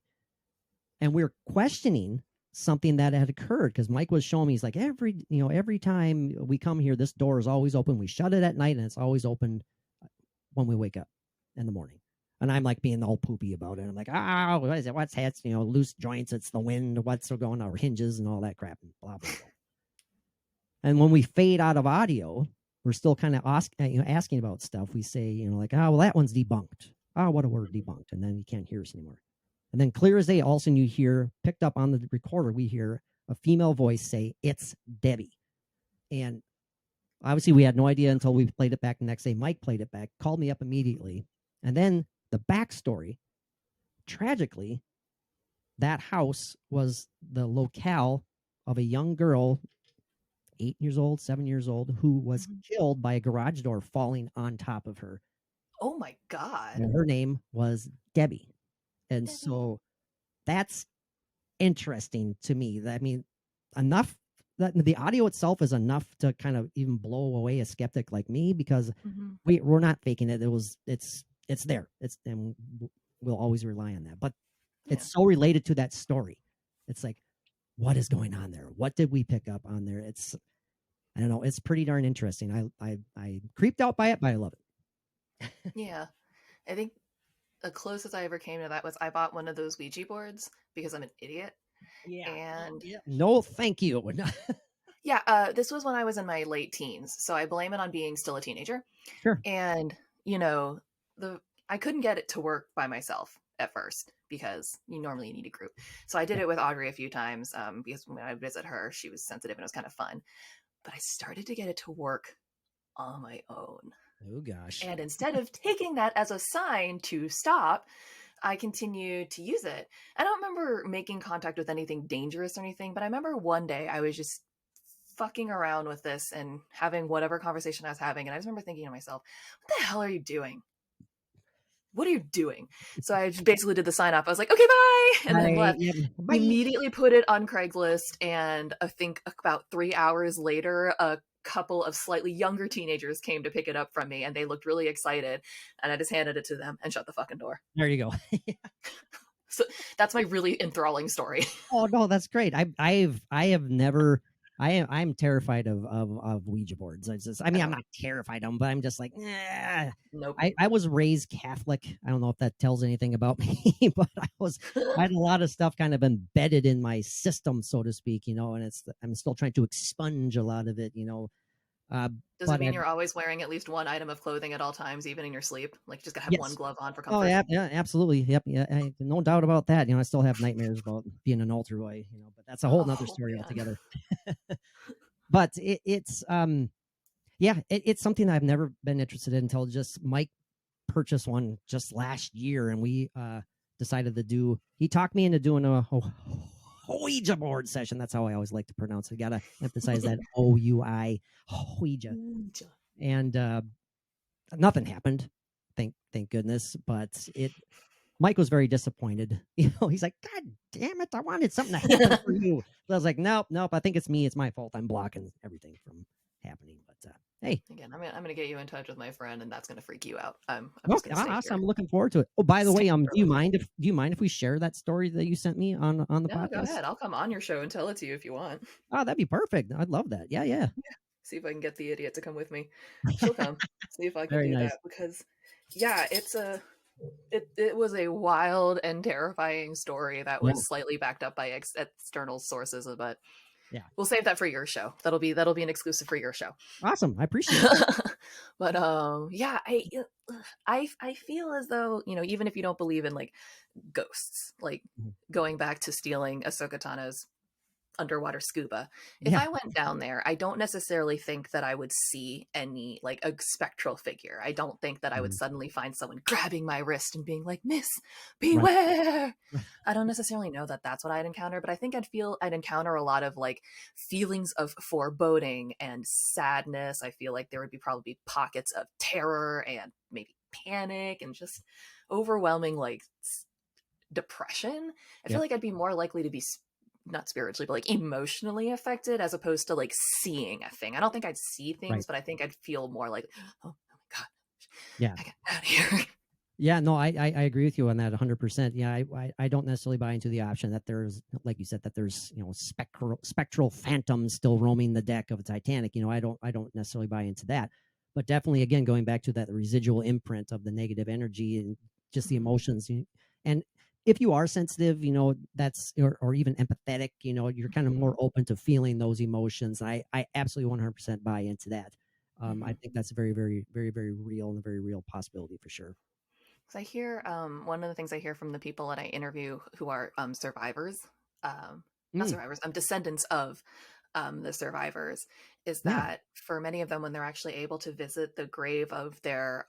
And we're questioning something that had occurred because Mike was showing me, he's like, every time we come here, this door is always open. We shut it at night and it's always open when we wake up in the morning. And I'm like being all poopy about it. I'm like, what is it? What's that? Loose joints. It's the wind. What's going on? Hinges and all that crap and blah, blah, blah. And when we fade out of audio, we're still kind of asking about stuff. We say, well, that one's debunked. Oh, what a word, debunked. And then you can't hear us anymore. And then clear as day, all of a sudden you hear, picked up on the recorder, we hear a female voice say, "It's Debbie." And obviously we had no idea until we played it back the next day. Mike played it back, called me up immediately. And then the backstory, tragically, that house was the locale of a young girl, 8 years old, 7 years old, who was killed by a garage door falling on top of her. Oh my God. And her name was Debbie. And so that's interesting to me. I mean, enough that the audio itself is enough to kind of even blow away a skeptic like me, because we're not faking it. It's there. And we'll always rely on that. But it's so related to that story. It's like, what is going on there? What did we pick up on there? I don't know. It's pretty darn interesting. I creeped out by it, but I love it. Yeah. I think the closest I ever came to that was I bought one of those Ouija boards because I'm an idiot. Yeah. And no, thank you. Yeah. This was when I was in my late teens. So I blame it on being still a teenager. Sure. And, I couldn't get it to work by myself. at first because you normally need a group. So I did it with Audrey a few times because when I visit her, she was sensitive and it was kind of fun. But I started to get it to work on my own. Oh gosh. And instead of taking that as a sign to stop, I continued to use it. I don't remember making contact with anything dangerous or anything, but I remember one day I was just fucking around with this and having whatever conversation I was having. And I just remember thinking to myself, what the hell are you doing? What are you doing? So I just basically did the sign off. I was like, okay, bye. And then left. Bye. Immediately put it on Craigslist. And I think about 3 hours later, a couple of slightly younger teenagers came to pick it up from me and they looked really excited. And I just handed it to them and shut the fucking door. There you go. So that's my really enthralling story. Oh no, that's great. I have never. I'm terrified of Ouija boards. I mean, I'm not terrified of them, but I'm just like, nah. Nope. I was raised Catholic. I don't know if that tells anything about me, but I had a lot of stuff kind of embedded in my system, so to speak, you know, and I'm still trying to expunge a lot of it, you know. Does it mean you're always wearing at least one item of clothing at all times, even in your sleep? Like, you just gotta have one glove on for comfort? Oh, yeah, absolutely. Yep. Yeah, no doubt about that. You know, I still have nightmares about being an altar boy, you know, but that's a whole nother story altogether. But it's something I've never been interested in until just Mike purchased one just last year, and we decided to do. He talked me into doing a Ouija board session. That's how I always like to pronounce it. Gotta emphasize that OUI Ouija. And nothing happened. Thank goodness. But Mike was very disappointed. You know, he's like, God damn it, I wanted something to happen for you. So I was like, nope. I think it's me. It's my fault. I'm blocking everything from happening. But hey, again, I'm gonna get you in touch with my friend, and that's gonna freak you out. I'm okay, awesome. I'm looking forward to it. Oh, by the way, do you mind if we share that story that you sent me on the podcast? Go ahead. I'll come on your show and tell it to you if you want. Oh, that'd be perfect. I'd love that. Yeah. See if I can get the idiot to come with me. She'll come. See if I can do that because, yeah, it was a wild and terrifying story that was slightly backed up by external sources, but yeah, we'll save that for your show. That'll be an exclusive for your show. Awesome. I appreciate it. But yeah, I feel as though, you know, even if you don't believe in like ghosts, like going back to stealing Ahsoka Tano's underwater scuba, if I went down there, I don't necessarily think that I would see any like a spectral figure. I don't think that I would suddenly find someone grabbing my wrist and being like, Miss, beware. I don't necessarily know that that's what I'd encounter, but I think I'd encounter a lot of like feelings of foreboding and sadness. I feel like there would be probably pockets of terror and maybe panic and just overwhelming like depression. I feel like I'd be more likely to be not spiritually, but like emotionally affected as opposed to like seeing a thing. I don't think I'd see things, but I think I'd feel more like, oh my God. Yeah. I got out of here. Yeah, no, I agree with you on that 100%. Yeah, I don't necessarily buy into the option that there's, like you said, that there's, you know, spectral phantoms still roaming the deck of a Titanic. You know, I don't necessarily buy into that. But definitely, again, going back to that residual imprint of the negative energy and just the emotions. And if you are sensitive, you know, that's, or even empathetic, you know, you're kind of more open to feeling those emotions. I absolutely 100% buy into that. I think that's a very, very, very, very real and a very real possibility for sure. So I hear, one of the things I hear from the people that I interview who are survivors, not survivors, descendants of the survivors, is that for many of them, when they're actually able to visit the grave of their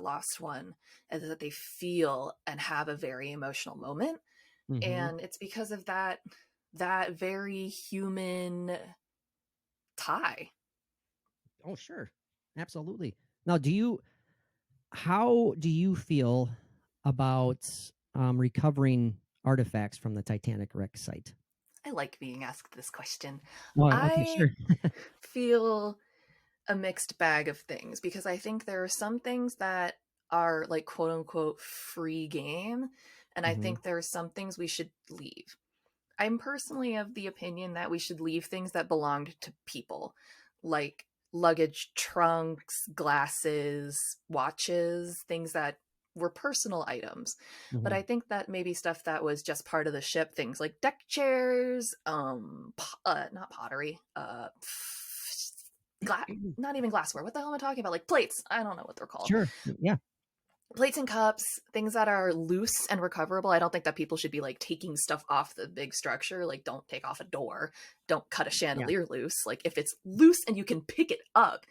lost one, is that they feel and have a very emotional moment. And it's because of that very human tie. Oh, sure. Absolutely. Now, how do you feel about recovering artifacts from the Titanic wreck site? I like being asked this question. Oh, okay, sure. feel a mixed bag of things because I think there are some things that are like quote unquote free game, and I think there are some things we should leave. I'm personally of the opinion that we should leave things that belonged to people, like luggage, trunks, glasses, watches, things that were personal items. But I think that maybe stuff that was just part of the ship, things like deck chairs, not pottery, not even glassware. What the hell am I talking about? Like plates. I don't know what they're called. Sure. Yeah. Plates and cups, things that are loose and recoverable. I don't think that people should be like taking stuff off the big structure. Like, don't take off a door, don't cut a Yeah. chandelier loose. Like, if it's loose and you can pick it up,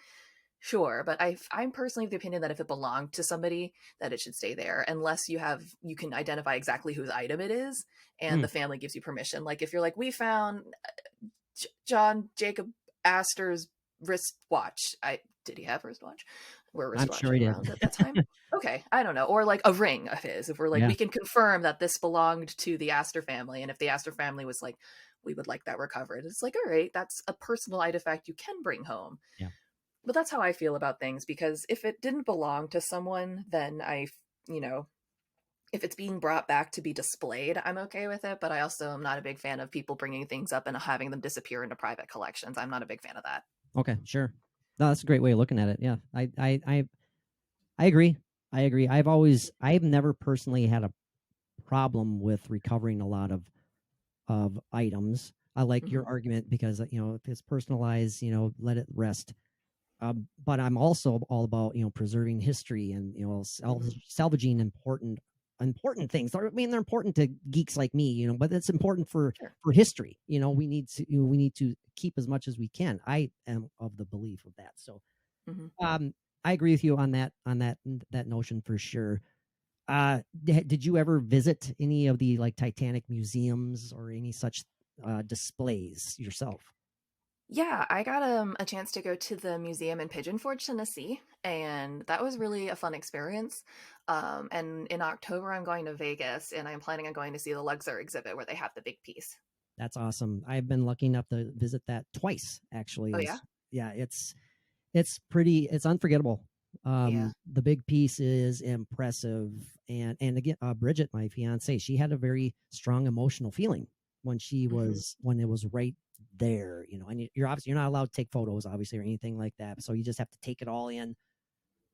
sure. But I'm personally of the opinion that if it belonged to somebody, that it should stay there, unless you can identify exactly whose item it is, and Mm, the family gives you permission. Like, if you're like, we found John Jacob Astor's wristwatch. Did he have a wristwatch? Were I'm sure he wristwatches did. around at that time? Okay, I don't know. Or like a ring of his. If we're like, Yeah. we can confirm that this belonged to the Astor family, and if the Astor family was like, we would like that recovered, it's like, all right, that's a personal artifact you can bring home. Yeah. But that's how I feel about things, because if it didn't belong to someone, then you know, if it's being brought back to be displayed, I'm okay with it. But I also am not a big fan of people bringing things up and having them disappear into private collections. I'm not a big fan of that. Okay. Sure. No, that's a great way of looking at it. Yeah. I agree. I agree. I've never personally had a problem with recovering a lot of items. I like your Mm-hmm. argument because if it's personalized, let it rest. But I'm also all about preserving history and Mm-hmm. salvaging important things. I mean, they're important to geeks like me, but it's important Sure. for history. We need to keep as much as we can. I am of the belief of that. So Mm-hmm. I agree with you on that notion for sure. Did you ever visit any of the like Titanic museums or any such displays yourself? Yeah, I got a chance to go to the museum in Pigeon Forge, Tennessee, and that was really a fun experience. And in October, I'm going to Vegas, and I'm planning on going to see the Luxor exhibit where they have the big piece. That's awesome. I've been lucky enough to visit that twice actually. Oh yeah, Is Yeah, it's unforgettable. yeah. The big piece is impressive, and again, Bridget, my fiance, she had a very strong emotional feeling Hmm. when it was right there. And you're obviously you're not allowed to take photos, obviously, or anything like that. So you just have to take it all in.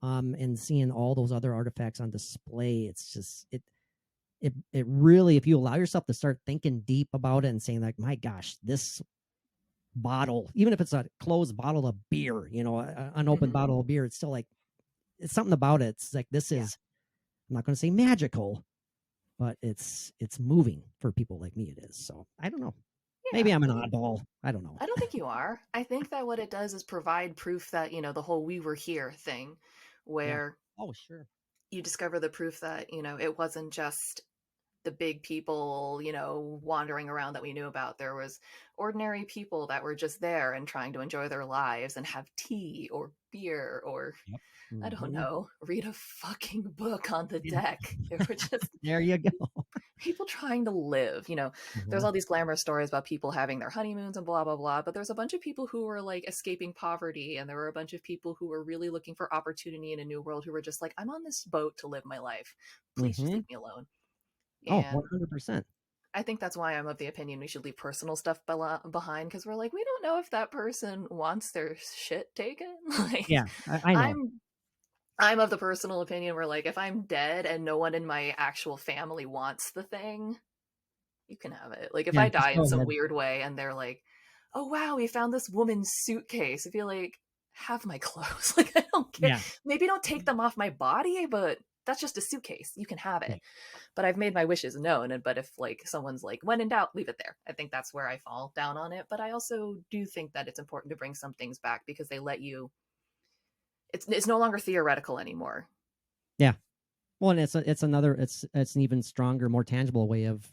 And seeing all those other artifacts on display, it's just it really, if you allow yourself to start thinking deep about it and saying like, my gosh, this bottle, even if it's a closed bottle of beer, an open Hmm. bottle of beer, it's still like it's something about it. It's like this Yeah, is, I'm not going to say magical, but it's moving for people like me. It is. So I don't know. Maybe yeah. I'm an I mean, oddball. I don't know. I don't think you are. I think that what it does is provide proof that, the whole "we were here" thing, Yeah. where Oh, sure. you discover the proof that, it wasn't just the big people, wandering around that we knew about. There was ordinary people that were just there and trying to enjoy their lives and have tea or beer or, Yep. I don't Mm-hmm. know, read a fucking book on the Yeah. deck. There were just There you go. people trying to live. There's Uh-huh. all these glamorous stories about people having their honeymoons and blah blah blah, but there's a bunch of people who were like escaping poverty, and there were a bunch of people who were really looking for opportunity in a new world, who were just like, I'm on this boat to live my life, please just Mm-hmm. leave me alone. Oh, And 100%. I think that's why I'm of the opinion we should leave personal stuff behind, because we're like, we don't know if that person wants their shit taken. Like, Yeah, I know. I'm I'm of the personal opinion where, like, if I'm dead and no one in my actual family wants the thing, you can have it. Like, if Yeah, I just die in go some ahead. weird way and they're like, "Oh wow, we found this woman's suitcase," I feel like, have my clothes. Like, I don't care. Yeah. Maybe don't take them off my body, but that's just a suitcase. You can have Yeah. it. But I've made my wishes known. And but if like someone's like, when in doubt, leave it there. I think that's where I fall down on it. But I also do think that it's important to bring some things back, because they let you. It's no longer theoretical anymore. Yeah. Well, and it's an even stronger, more tangible way of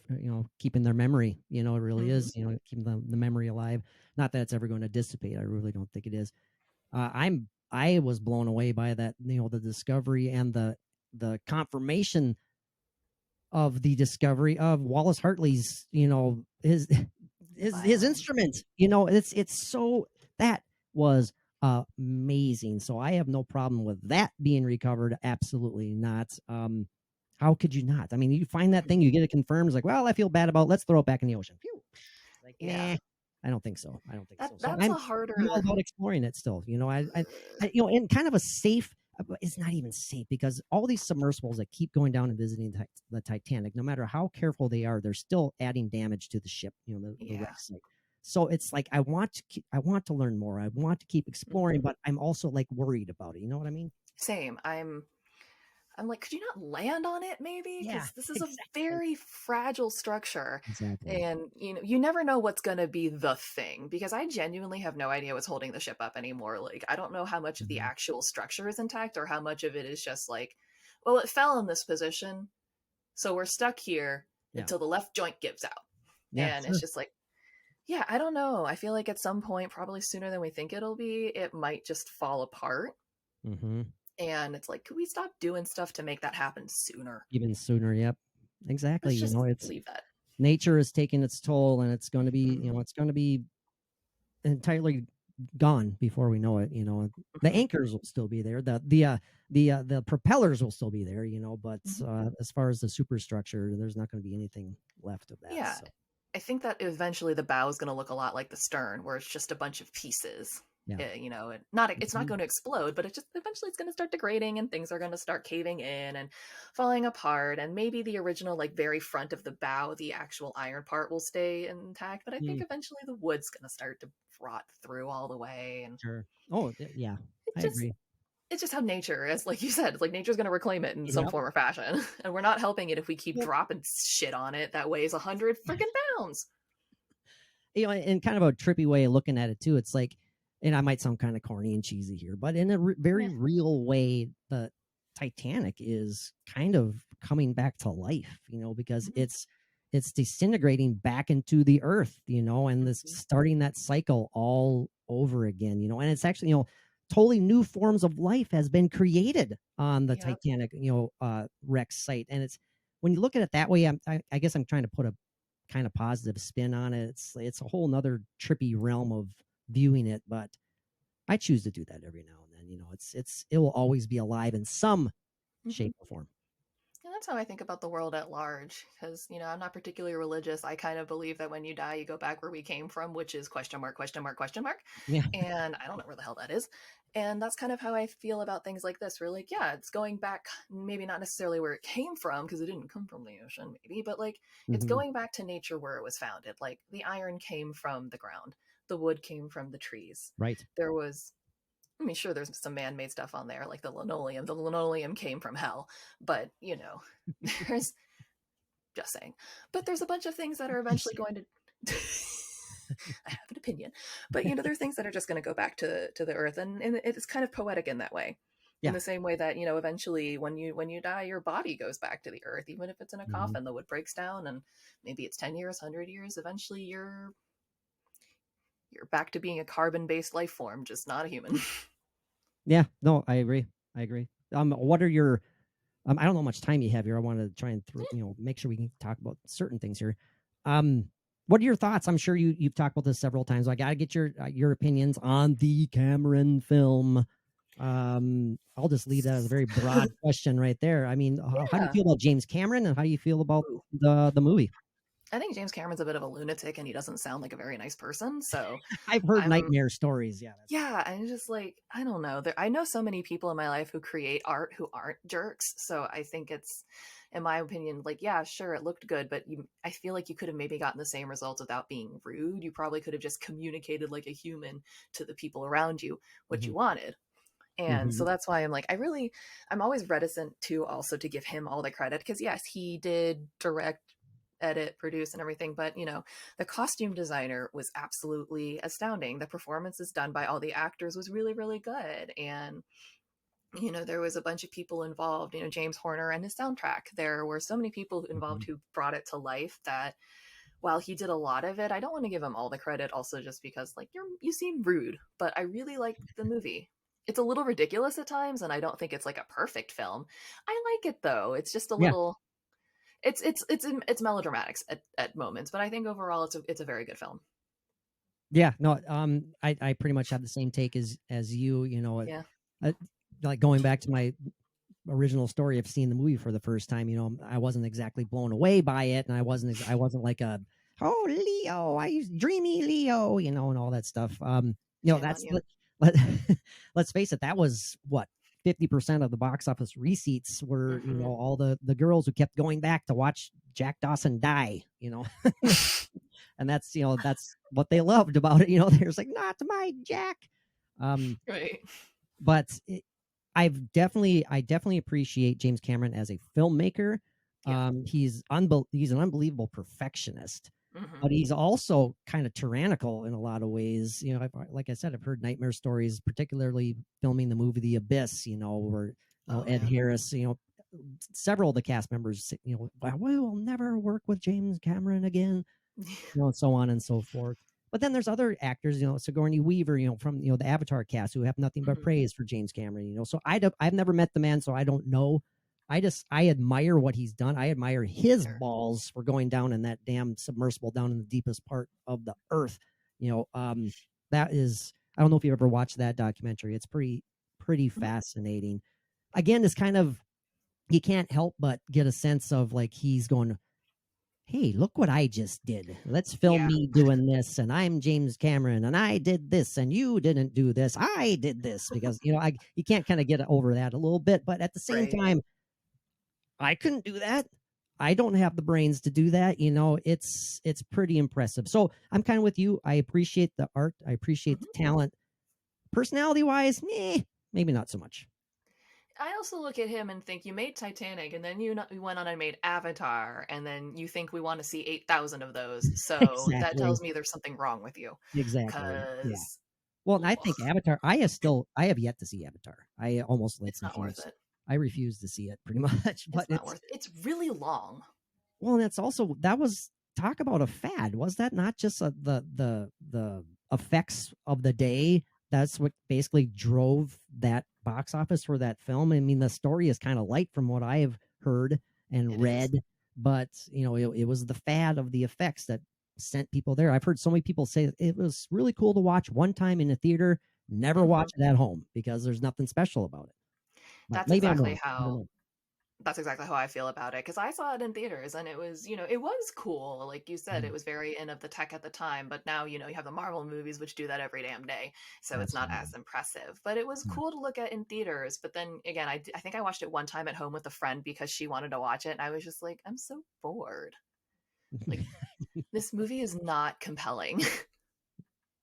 keeping their memory. It really Hmm. is. Keeping the memory alive. Not that it's ever going to dissipate. I really don't think it is. I was blown away by that. The discovery and the confirmation of the discovery of Wallace Hartley's. His his Violin. instrument. It's so that was amazing. So I have no problem with that being recovered. Absolutely not. How could you not? I mean, you find that Hmm. thing, you get it confirmed. It's like, well, I feel bad about. Let's throw it back in the ocean. Phew. Like, Yeah, I don't think so. I don't think that so. So that's I'm a I'm all harder. about exploring it still. In kind of a safe. It's not even safe because all these submersibles that keep going down and visiting the Titanic, no matter how careful they are, they're still adding damage to the ship. The wreck Yeah. site. So it's like I want to learn more. I want to keep exploring, Hmm. but I'm also like worried about it. You know what I mean? Same. I'm like, could you not land on it maybe? Yeah, Because this is a exactly. very fragile structure. Exactly. And you never know what's gonna be the thing. Because I genuinely have no idea what's holding the ship up anymore. Like, I don't know how much of the Hmm. actual structure is intact or how much of it is just like, well, it fell in this position, so we're stuck here Yeah. until the left joint gives out. Yeah, And it's sure. just like, yeah, I don't know. I feel like at some point, probably sooner than we think it'll be, it might just fall apart. Hmm. And it's like, could we stop doing stuff to make that happen sooner? Even sooner. Yep. Exactly. Let's You just know, it's leave that. nature is taking its toll, and it's going to be, Mhm, it's going to be entirely gone before we know it. The mhm, anchors will still be there. The propellers will still be there. But mhm. as far as the superstructure, there's not going to be anything left of that. Yeah, So I think that eventually the bow is going to look a lot like the stern, where it's just a bunch of pieces. yeah. It's not Mhm. going to explode, but it just eventually it's going to start degrading and things are going to start caving in and falling apart. And maybe the original, like very front of the bow, the actual iron part will stay intact, but I think Mm, eventually the wood's going to start to rot through all the way. And sure. Oh, yeah. it I just agree. it's just how nature is. Like you said, like nature's going to reclaim it in some Yep. form or fashion, and we're not helping it if we keep Yep. dropping shit on it that weighs 100 freaking pounds. In kind of a trippy way of looking at it too, it's like, and I might sound kind of corny and cheesy here, but in a very Yeah. real way, the Titanic is kind of coming back to life, because Mhm, it's disintegrating back into the earth, and this mhm. starting that cycle all over again, and it's actually, totally new forms of life has been created on the Yep. Titanic, wreck site. And it's, when you look at it that way, I guess I'm trying to put a kind of positive spin on it. It's a whole nother trippy realm of viewing it, but I choose to do that every now and then. It will always be alive in some Mhm. shape or form. And that's how I think about the world at large. Because, I'm not particularly religious. I kind of believe that when you die, you go back where we came from, which is question mark, question mark, question mark. Yeah. And I don't know where the hell that is. And that's kind of how I feel about things like this. We're like, yeah, it's going back, maybe not necessarily where it came from, because it didn't come from the ocean, maybe, but like it's Hmm. going back to nature where it was founded. Like the iron came from the ground, the wood came from the trees. Right. There was I mean, sure, there's some man-made stuff on there, like the linoleum. The linoleum came from hell, but there's just saying. But there's a bunch of things that are Just eventually saying. going to. I have an opinion, but there's things that are just going to go back to the earth, and it's kind of poetic in that way. In Yeah. the same way that eventually when you die, your body goes back to the earth, even if it's in a Hmm. coffin. The wood breaks down, and maybe it's 10 years, 100 years. Eventually, you're back to being a carbon-based life form, just not a human. Yeah. No, I agree. I agree. What are your I don't know how much time you have here. I want to try and make sure we can talk about certain things here. Um, what are your thoughts? I'm sure you've talked about this several times. So I got to get your opinions on the Cameron film. I'll just leave that as a very broad question right there. I mean, how do you Yeah. feel about James Cameron, and how do you feel about Ooh. the movie? I think James Cameron's a bit of a lunatic and he doesn't sound like a very nice person. So I've heard I'm, nightmare stories. Yeah, that's yeah, I'm just like, I don't know. I know so many people in my life who create art who aren't jerks. So I think it's, in my opinion, like, yeah, sure, it looked good, but I feel like you could have maybe gotten the same results without being rude. You probably could have just communicated like a human to the people around you what mm-hmm. you wanted. And Mm-hmm. so that's why I'm always reticent to also to give him all the credit because yes, he did direct, edit, produce, and everything, but the costume designer was absolutely astounding. The performances done by all the actors was really, really good. And there was a bunch of people involved, James Horner and his soundtrack. There were so many people Mm-hmm. involved who brought it to life that while he did a lot of it, I don't want to give him all the credit also just because like you seem rude, but I really liked the movie. It's a little ridiculous at times and I don't think it's like a perfect film. I like it though. It's just a Yeah. little it's melodramatic at moments, but I think overall it's a very good film. Yeah, no, I pretty much have the same take as you. Yeah. I, like going back to my original story of seeing the movie for the first time. I wasn't exactly blown away by it, and I wasn't like a Leo, dreamy Leo, and all that stuff. Shame on That's you. let, let's face it, that was what 50% of the box office receipts were, Hmm. all the girls who kept going back to watch Jack Dawson die, and that's what they loved about it. There's like, not my Jack. Um, Right. but I definitely appreciate James Cameron as a filmmaker. Yeah. He's an unbelievable perfectionist, Hmm. but he's also kind of tyrannical in a lot of ways. Like I said, I've heard nightmare stories, particularly filming the movie The Abyss. Where Oh Ed yeah. Harris, several of the cast members, we'll never work with James Cameron again, and so on and so forth. But then there's other actors, Sigourney Weaver, from the Avatar cast, who have nothing but Hmm. praise for James Cameron. So I've never met the man, so I don't know. I admire what he's done. I admire his Sure. balls for going down in that damn submersible down in the deepest part of the earth. That is, I don't know if you ever watched that documentary. It's pretty Hmm. fascinating. Again, it's kind of, you can't help but get a sense of like he's going, hey, look what I just did. Let's film Yeah. me doing this. And I'm James Cameron and I did this and you didn't do this. I did this because, you can't kind of get over that a little bit. But at the same Right. time, I couldn't do that. I don't have the brains to do that. It's pretty impressive. So I'm kind of with you. I appreciate the art. I appreciate the Hmm. talent. Personality wise, maybe not so much. I also look at him and think you made Titanic, and then you went on and made Avatar, and then you think we want to see 8,000 of those. So that Exactly. tells me there's something wrong with you, Exactly. Yeah. because Well, and I think Avatar, I have yet to see Avatar. I almost like it's not worth refuse. it. I refuse to see it pretty much, but It's not worth it. It's really long. well, and it's also, that was, talk about a fad. Was that not just the effects of the day? That's what basically drove that box office for that film. I mean, the story is kind of light from what I have heard and It is. read, but it was the fad of the effects that sent people there. I've heard so many people say it was really cool to watch one time in a theater, never Hmm. watch it at home because there's nothing special about it. But That's maybe I'm exactly wrong. I don't how know. that's exactly how I feel about it, because I saw it in theaters and it was, it was cool. Like you said, Yeah, it was very in of the tech at the time, but now, you have the Marvel movies which do that every damn day. So it's not absolutely. as impressive. But it was Yeah. cool to look at in theaters. But then again, I think I watched it one time at home with a friend because she wanted to watch it. And I was just like, I'm so bored. Like, this movie is not compelling.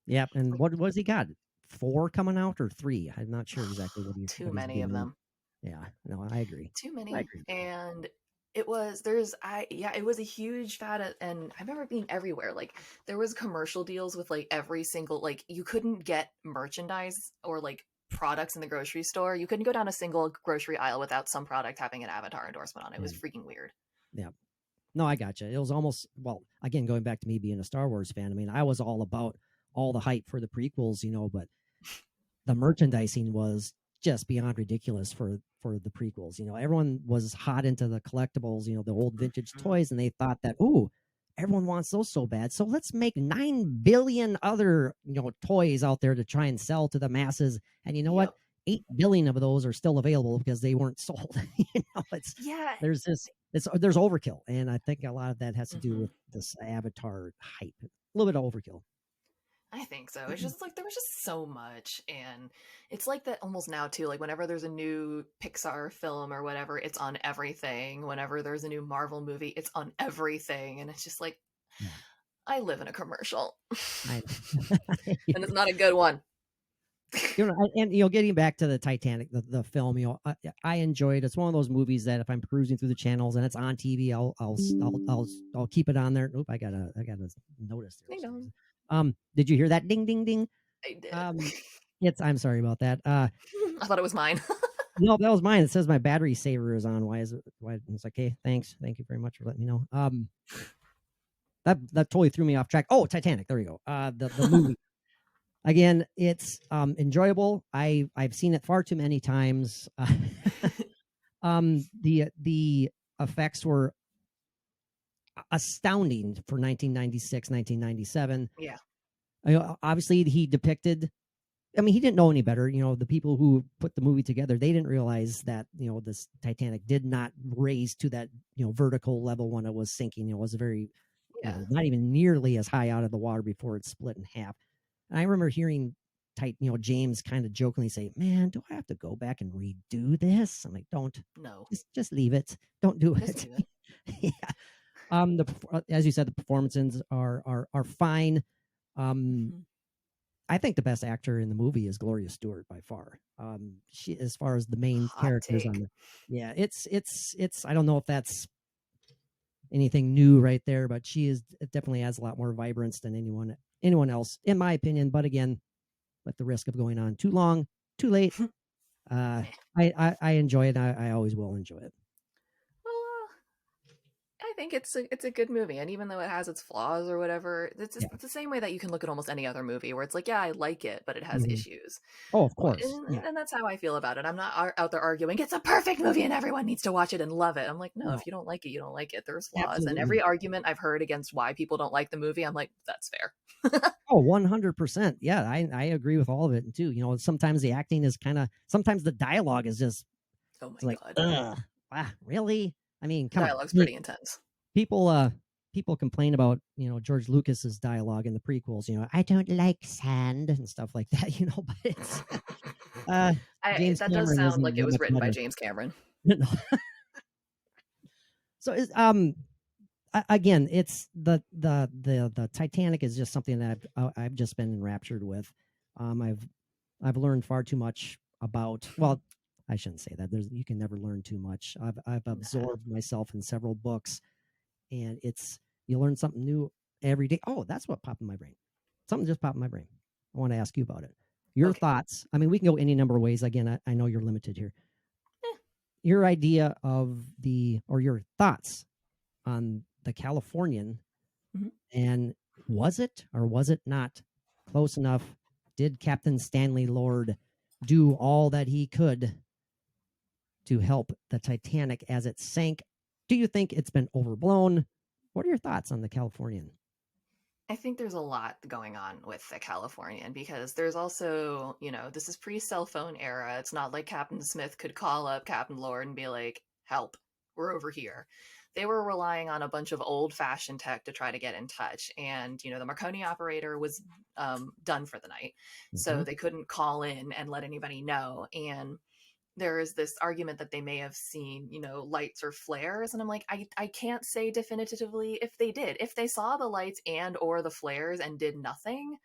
Yep. And Like, what was he got? 4 coming out or 3? I'm not sure exactly too what he's many of doing. them. Yeah. No, I agree. Too I many. agree. And it was there's I yeah, it was a huge fad and I remember being everywhere. Like there was commercial deals with like every single, like you couldn't get merchandise or like products in the grocery store. You couldn't go down a single grocery aisle without some product having an Avatar endorsement on it. It Yeah. was freaking weird. Yeah. No, I gotcha. It was almost, well, again, going back to me being a Star Wars fan. I mean, I was all about all the hype for the prequels, but the merchandising was just beyond ridiculous for the prequels. Everyone was hot into the collectibles, the old vintage Mhm. toys, and they thought that, ooh, everyone wants those so bad, so let's make 9 billion other toys out there to try and sell to the masses. And you know what? Yep. 8 billion of those are still available because they weren't sold. It's Yeah. there's overkill, and I think a lot of that has to do Hmm. with this Avatar hype. A little bit of overkill. I think so. It's just like there was just so much, and it's like that almost now too. Like whenever there's a new Pixar film or whatever, it's on everything. Whenever there's a new Marvel movie, it's on everything, and it's just like Yeah, I live in a commercial, I and it's not a good one. and getting back to the Titanic, the film, I enjoyed. It's one of those movies that if I'm cruising through the channels and it's on TV, I'll keep it on there. Oop, I got a notice there I for some know. reason. Did you hear that ding ding ding? I did. Um, I'm sorry about that. I thought it was mine. No, that was mine. It says my battery saver is on. Why is it? Why? It's like, hey, thanks, thank you very much for letting me know. That totally threw me off track. Oh, Titanic. There we go. The movie. Again, it's enjoyable. I've seen it far too many times. The effects were astounding for 1996, 1997. Yeah. Obviously, he depicted. I mean, he didn't know any better. The people who put the movie together, they didn't realize that this Titanic did not raise to that vertical level when it was sinking. It was a very Yeah. not even nearly as high out of the water before it split in half. And I remember hearing James kind of jokingly say, "Man, do I have to go back and redo this?" I'm like, "Don't, No. just leave it. Don't do Just it." leave it. Yeah. As you said, the performances are fine. Um, Mhm. I think the best actor in the movie is Gloria Stewart by far. She, as far as the main Hot characters on take. the, yeah, it's. I don't know if that's anything new right there, but she is, it definitely has a lot more vibrance than anyone else, in my opinion. But again, at the risk of going on too long, too late, Meh. I enjoy it. I always will enjoy it. Well, I think it's a good movie, and even though it has its flaws or whatever, Yeah. it's the same way that you can look at almost any other movie where it's like, yeah, I like it, but it has Mhm. issues. Oh, of Well, course. Yeah. and that's how I feel about it. I'm not out there arguing it's a perfect movie and everyone needs to watch it and love it. I'm like, no, No, if you don't like it, you don't like it. There's flaws, and absolutely. every argument I've heard against why people don't like the movie, I'm like, that's fair. Oh, 100%. Yeah, I agree with all of it too. Sometimes the acting is sometimes the dialogue is just, Oh it's my like, god, ugh, really? I mean, come on. dialogue's pretty intense. People people complain about, George Lucas's dialogue in the prequels, I don't like sand and stuff like that, but it's uh James That does Cameron sound isn't like it that was much written by better. James Cameron. So is again, it's the Titanic is just something that I've just been enraptured with. I've learned far too much about, well, I shouldn't say that. You can never learn too much. I've Nah. absorbed myself in several books, and you learn something new every day. Oh, that's what popped in my brain. Something just popped in my brain. I want to ask you about it. Your Okay. thoughts. I mean, we can go any number of ways. Again, I know you're limited here. Eh. Your idea or your thoughts on the Californian, Mhm. and was it or was it not close enough? Did Captain Stanley Lord do all that he could to help the Titanic as it sank? Do you think it's been overblown? What are your thoughts on the Californian? I think there's a lot going on with the Californian because there's also, this is pre-cell phone era. It's not like Captain Smith could call up Captain Lord and be like, "Help, we're over here." They were relying on a bunch of old-fashioned tech to try to get in touch, and the Marconi operator was done for the night, Mm-hmm. so they couldn't call in and let anybody know. And there is this argument that they may have seen, lights or flares. And I'm like, I can't say definitively if they did. If they saw the lights and or the flares and did nothing,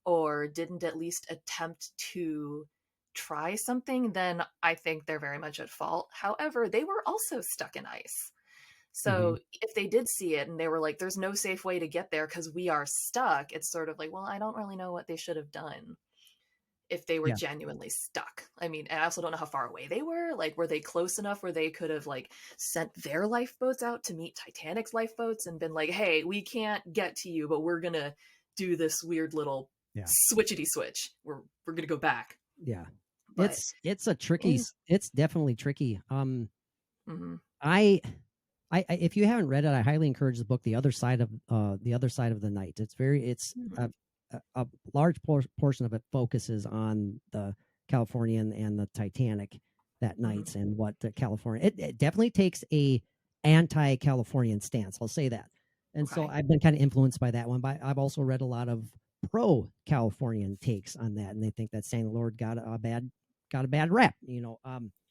or didn't at least attempt to try something, then I think they're very much at fault. However, they were also stuck in ice. Mm-hmm. So if they did see it and they were like, there's no safe way to get there because we are stuck, it's sort of like, well, I don't really know what they should have done if they were Yeah. genuinely stuck. I mean, I also don't know how far away they were. Like, were they close enough where they could have like sent their lifeboats out to meet Titanic's lifeboats and been like, "Hey, we can't get to you, but we're gonna do this weird little Yeah. switchity switch. We're gonna go back." Yeah. But It's a tricky. in, It's definitely tricky. mm-hmm, I if you haven't read it, I highly encourage the book, The Other Side of the Night. It's mm-hmm, a large portion of it focuses on the Californian and the Titanic that mm-hmm, night, and what the California, it definitely takes a anti-Californian stance. I'll say that. And so okay, I've been kind of influenced by that one, but I've also read a lot of pro-Californian takes on that, and they think that St. Lord got a bad rap.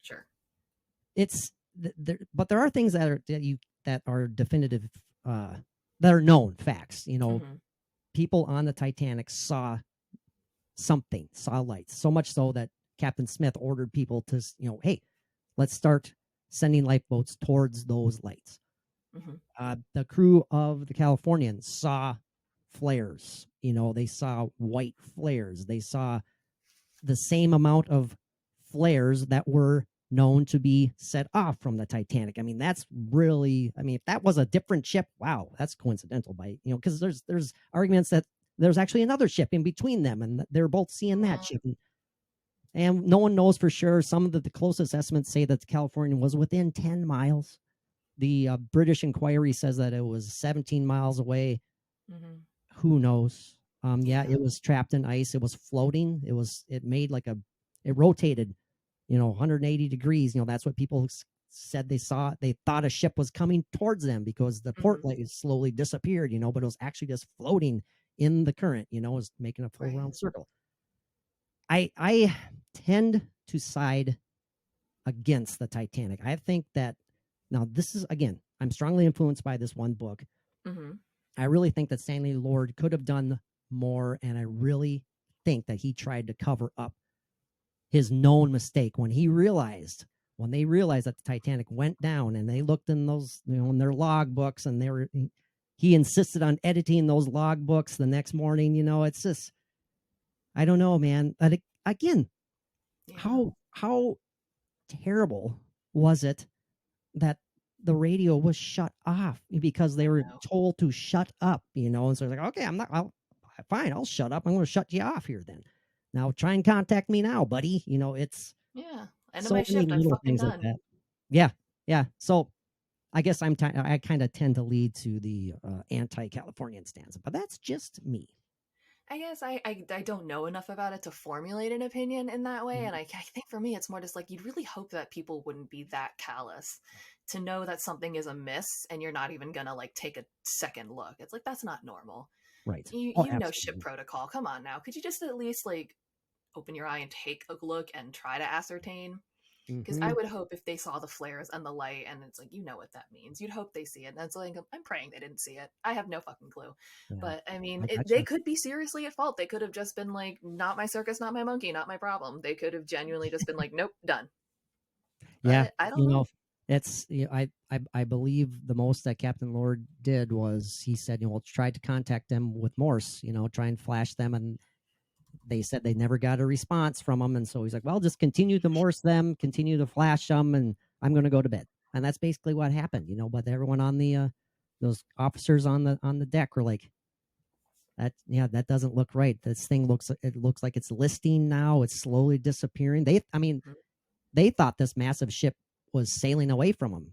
sure, It's but there are things that are definitive, that are known facts. mm-hmm, People on the Titanic saw lights, so much so that Captain Smith ordered people to, hey, let's start sending lifeboats towards those lights. mm-hmm, The crew of the Californian saw flares. They saw white flares. They saw the same amount of flares that were known to be set off from the Titanic. I mean, that's really, I mean, if that was a different ship, wow, that's coincidental because there's arguments that there's actually another ship in between them, and they're both seeing that ship. And no one knows for sure. Some of the closest estimates say that the Californian was within 10 miles. The British Inquiry says that it was 17 miles away. mm-hmm, Who knows? Yeah, yeah, it was trapped in ice. It was floating. It made it rotated, 180 degrees. That's what people said they saw. They thought a ship was coming towards them because the mm-hmm, port light slowly disappeared, but it was actually just floating in the current, it was making a full right, round circle. I tend to side against the Titanic. I think that now this is, again, I'm strongly influenced by this one book. mm-hmm, I really think that Stanley Lord could have done more, and I really think that he tried to cover up his known mistake when they realized that the Titanic went down, and they looked in those, in their log books, and he insisted on editing those log books the next morning. It's just, I don't know, man. But again, Yeah. how terrible was it that the radio was shut off because they were told to shut up, and so they're like, okay, fine, I'll shut up. I'm going to shut you off here then. Now try and contact me now, buddy. It's End of so my many shift. I'm little fucking things like done. that. Yeah. So I guess I kind of tend to lead to the anti-Californian stanza, but that's just me. I guess I don't know enough about it to formulate an opinion in that way. And I think for me, it's more just like, you'd really hope that people wouldn't be that callous to know that something is amiss and you're not even going to like take a second look. It's like, that's not normal. Right. You know ship protocol. Come on now. Could you just at least like open your eye and take a look and try to ascertain? Because I would hope if they saw the flares and the light, and it's like, what that means. You'd hope they see it. And it's like, I'm praying they didn't see it. I have no fucking clue. Yeah. But I mean, they could be seriously at fault. They could have just been like, not my circus, not my monkey, not my problem. They could have genuinely just been like, nope, done. But yeah. I don't know. It's, I believe the most that Captain Lord did was he said, tried to contact them with Morse, try and flash them, and they said they never got a response from them. And so he's like, well, just continue to Morse them, continue to flash them, and I'm going to go to bed. And that's basically what happened, but everyone on the, those officers on the deck were like, that doesn't look right. This thing looks like it's listing now. It's slowly disappearing. They thought this massive ship was sailing away from them.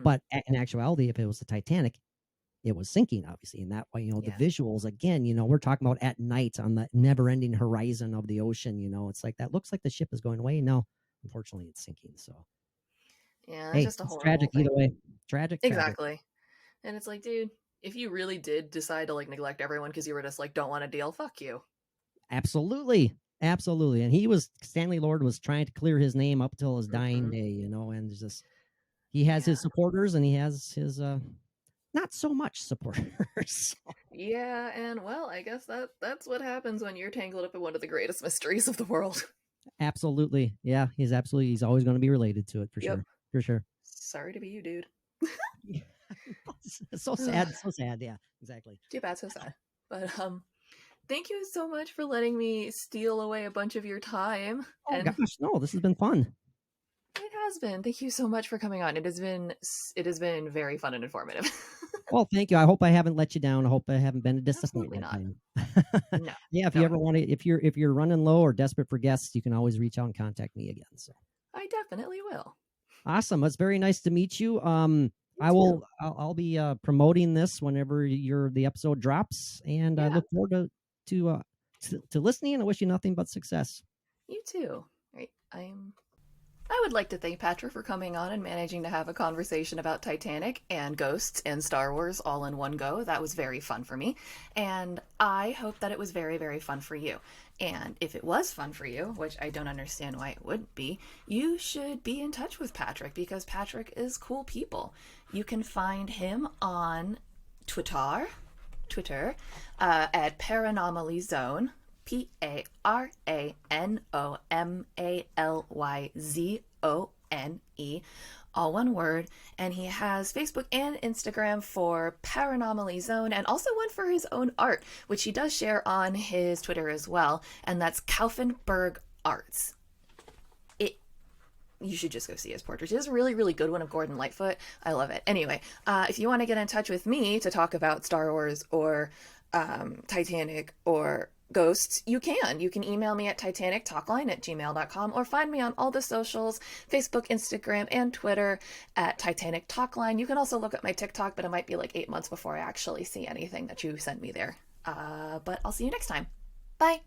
But in actuality, if it was the Titanic, it was sinking, obviously. And that way, the visuals, again, we're talking about at night on the never-ending horizon of the ocean, it's like, that looks like the ship is going away. No, unfortunately, it's sinking. So, yeah, it's just a horrible tragic thing. Either way. Tragic. Exactly. And it's like, dude, if you really did decide to like neglect everyone because you were just like, don't want to deal, fuck you. Absolutely. And Stanley Lord was trying to clear his name up till his dying day, and just, he has his supporters and he has his, not so much supporters. Yeah, and well, I guess that's what happens when you're tangled up in one of the greatest mysteries of the world. Absolutely. Yeah, he's always going to be related to it for sure. Sorry to be you, dude. It's so sad. So sad. Yeah, exactly. Too bad, so sad. But thank you so much for letting me steal away a bunch of your time. Oh gosh, no, this has been fun. It has been. Thank you so much for coming on. It has been very fun and informative. Well, thank you. I hope I haven't let you down. I hope I haven't been a disappointment. Absolutely not. No. Yeah, if you ever want to, if you're running low or desperate for guests, you can always reach out and contact me again. So I definitely will. Awesome. It's very nice to meet you. I'll be promoting this whenever the episode drops, and I look forward to listening, and I wish you nothing but success. You too. Right. I would like to thank Patrick for coming on and managing to have a conversation about Titanic and ghosts and Star Wars all in one go. That was very fun for me. And I hope that it was very, very fun for you. And if it was fun for you, which I don't understand why it wouldn't be, you should be in touch with Patrick because Patrick is cool people. You can find him on Twitter at PARAnomaly ZONE. PARANOMALYZONE, all one word, and he has Facebook and Instagram for PARAnomaly ZONE, and also one for his own art, which he does share on his Twitter as well, and that's Kaufenberg Arts. You should just go see his portrait. He has a really, really good one of Gordon Lightfoot. I love it. Anyway, if you want to get in touch with me to talk about Star Wars or Titanic or ghosts, you can email me at titanictalkline@gmail.com or find me on all the socials, Facebook, Instagram, and Twitter at Titanic Talkline. You can also look at my TikTok, but it might be like 8 months before I actually see anything that you sent me there. But I'll see you next time. Bye.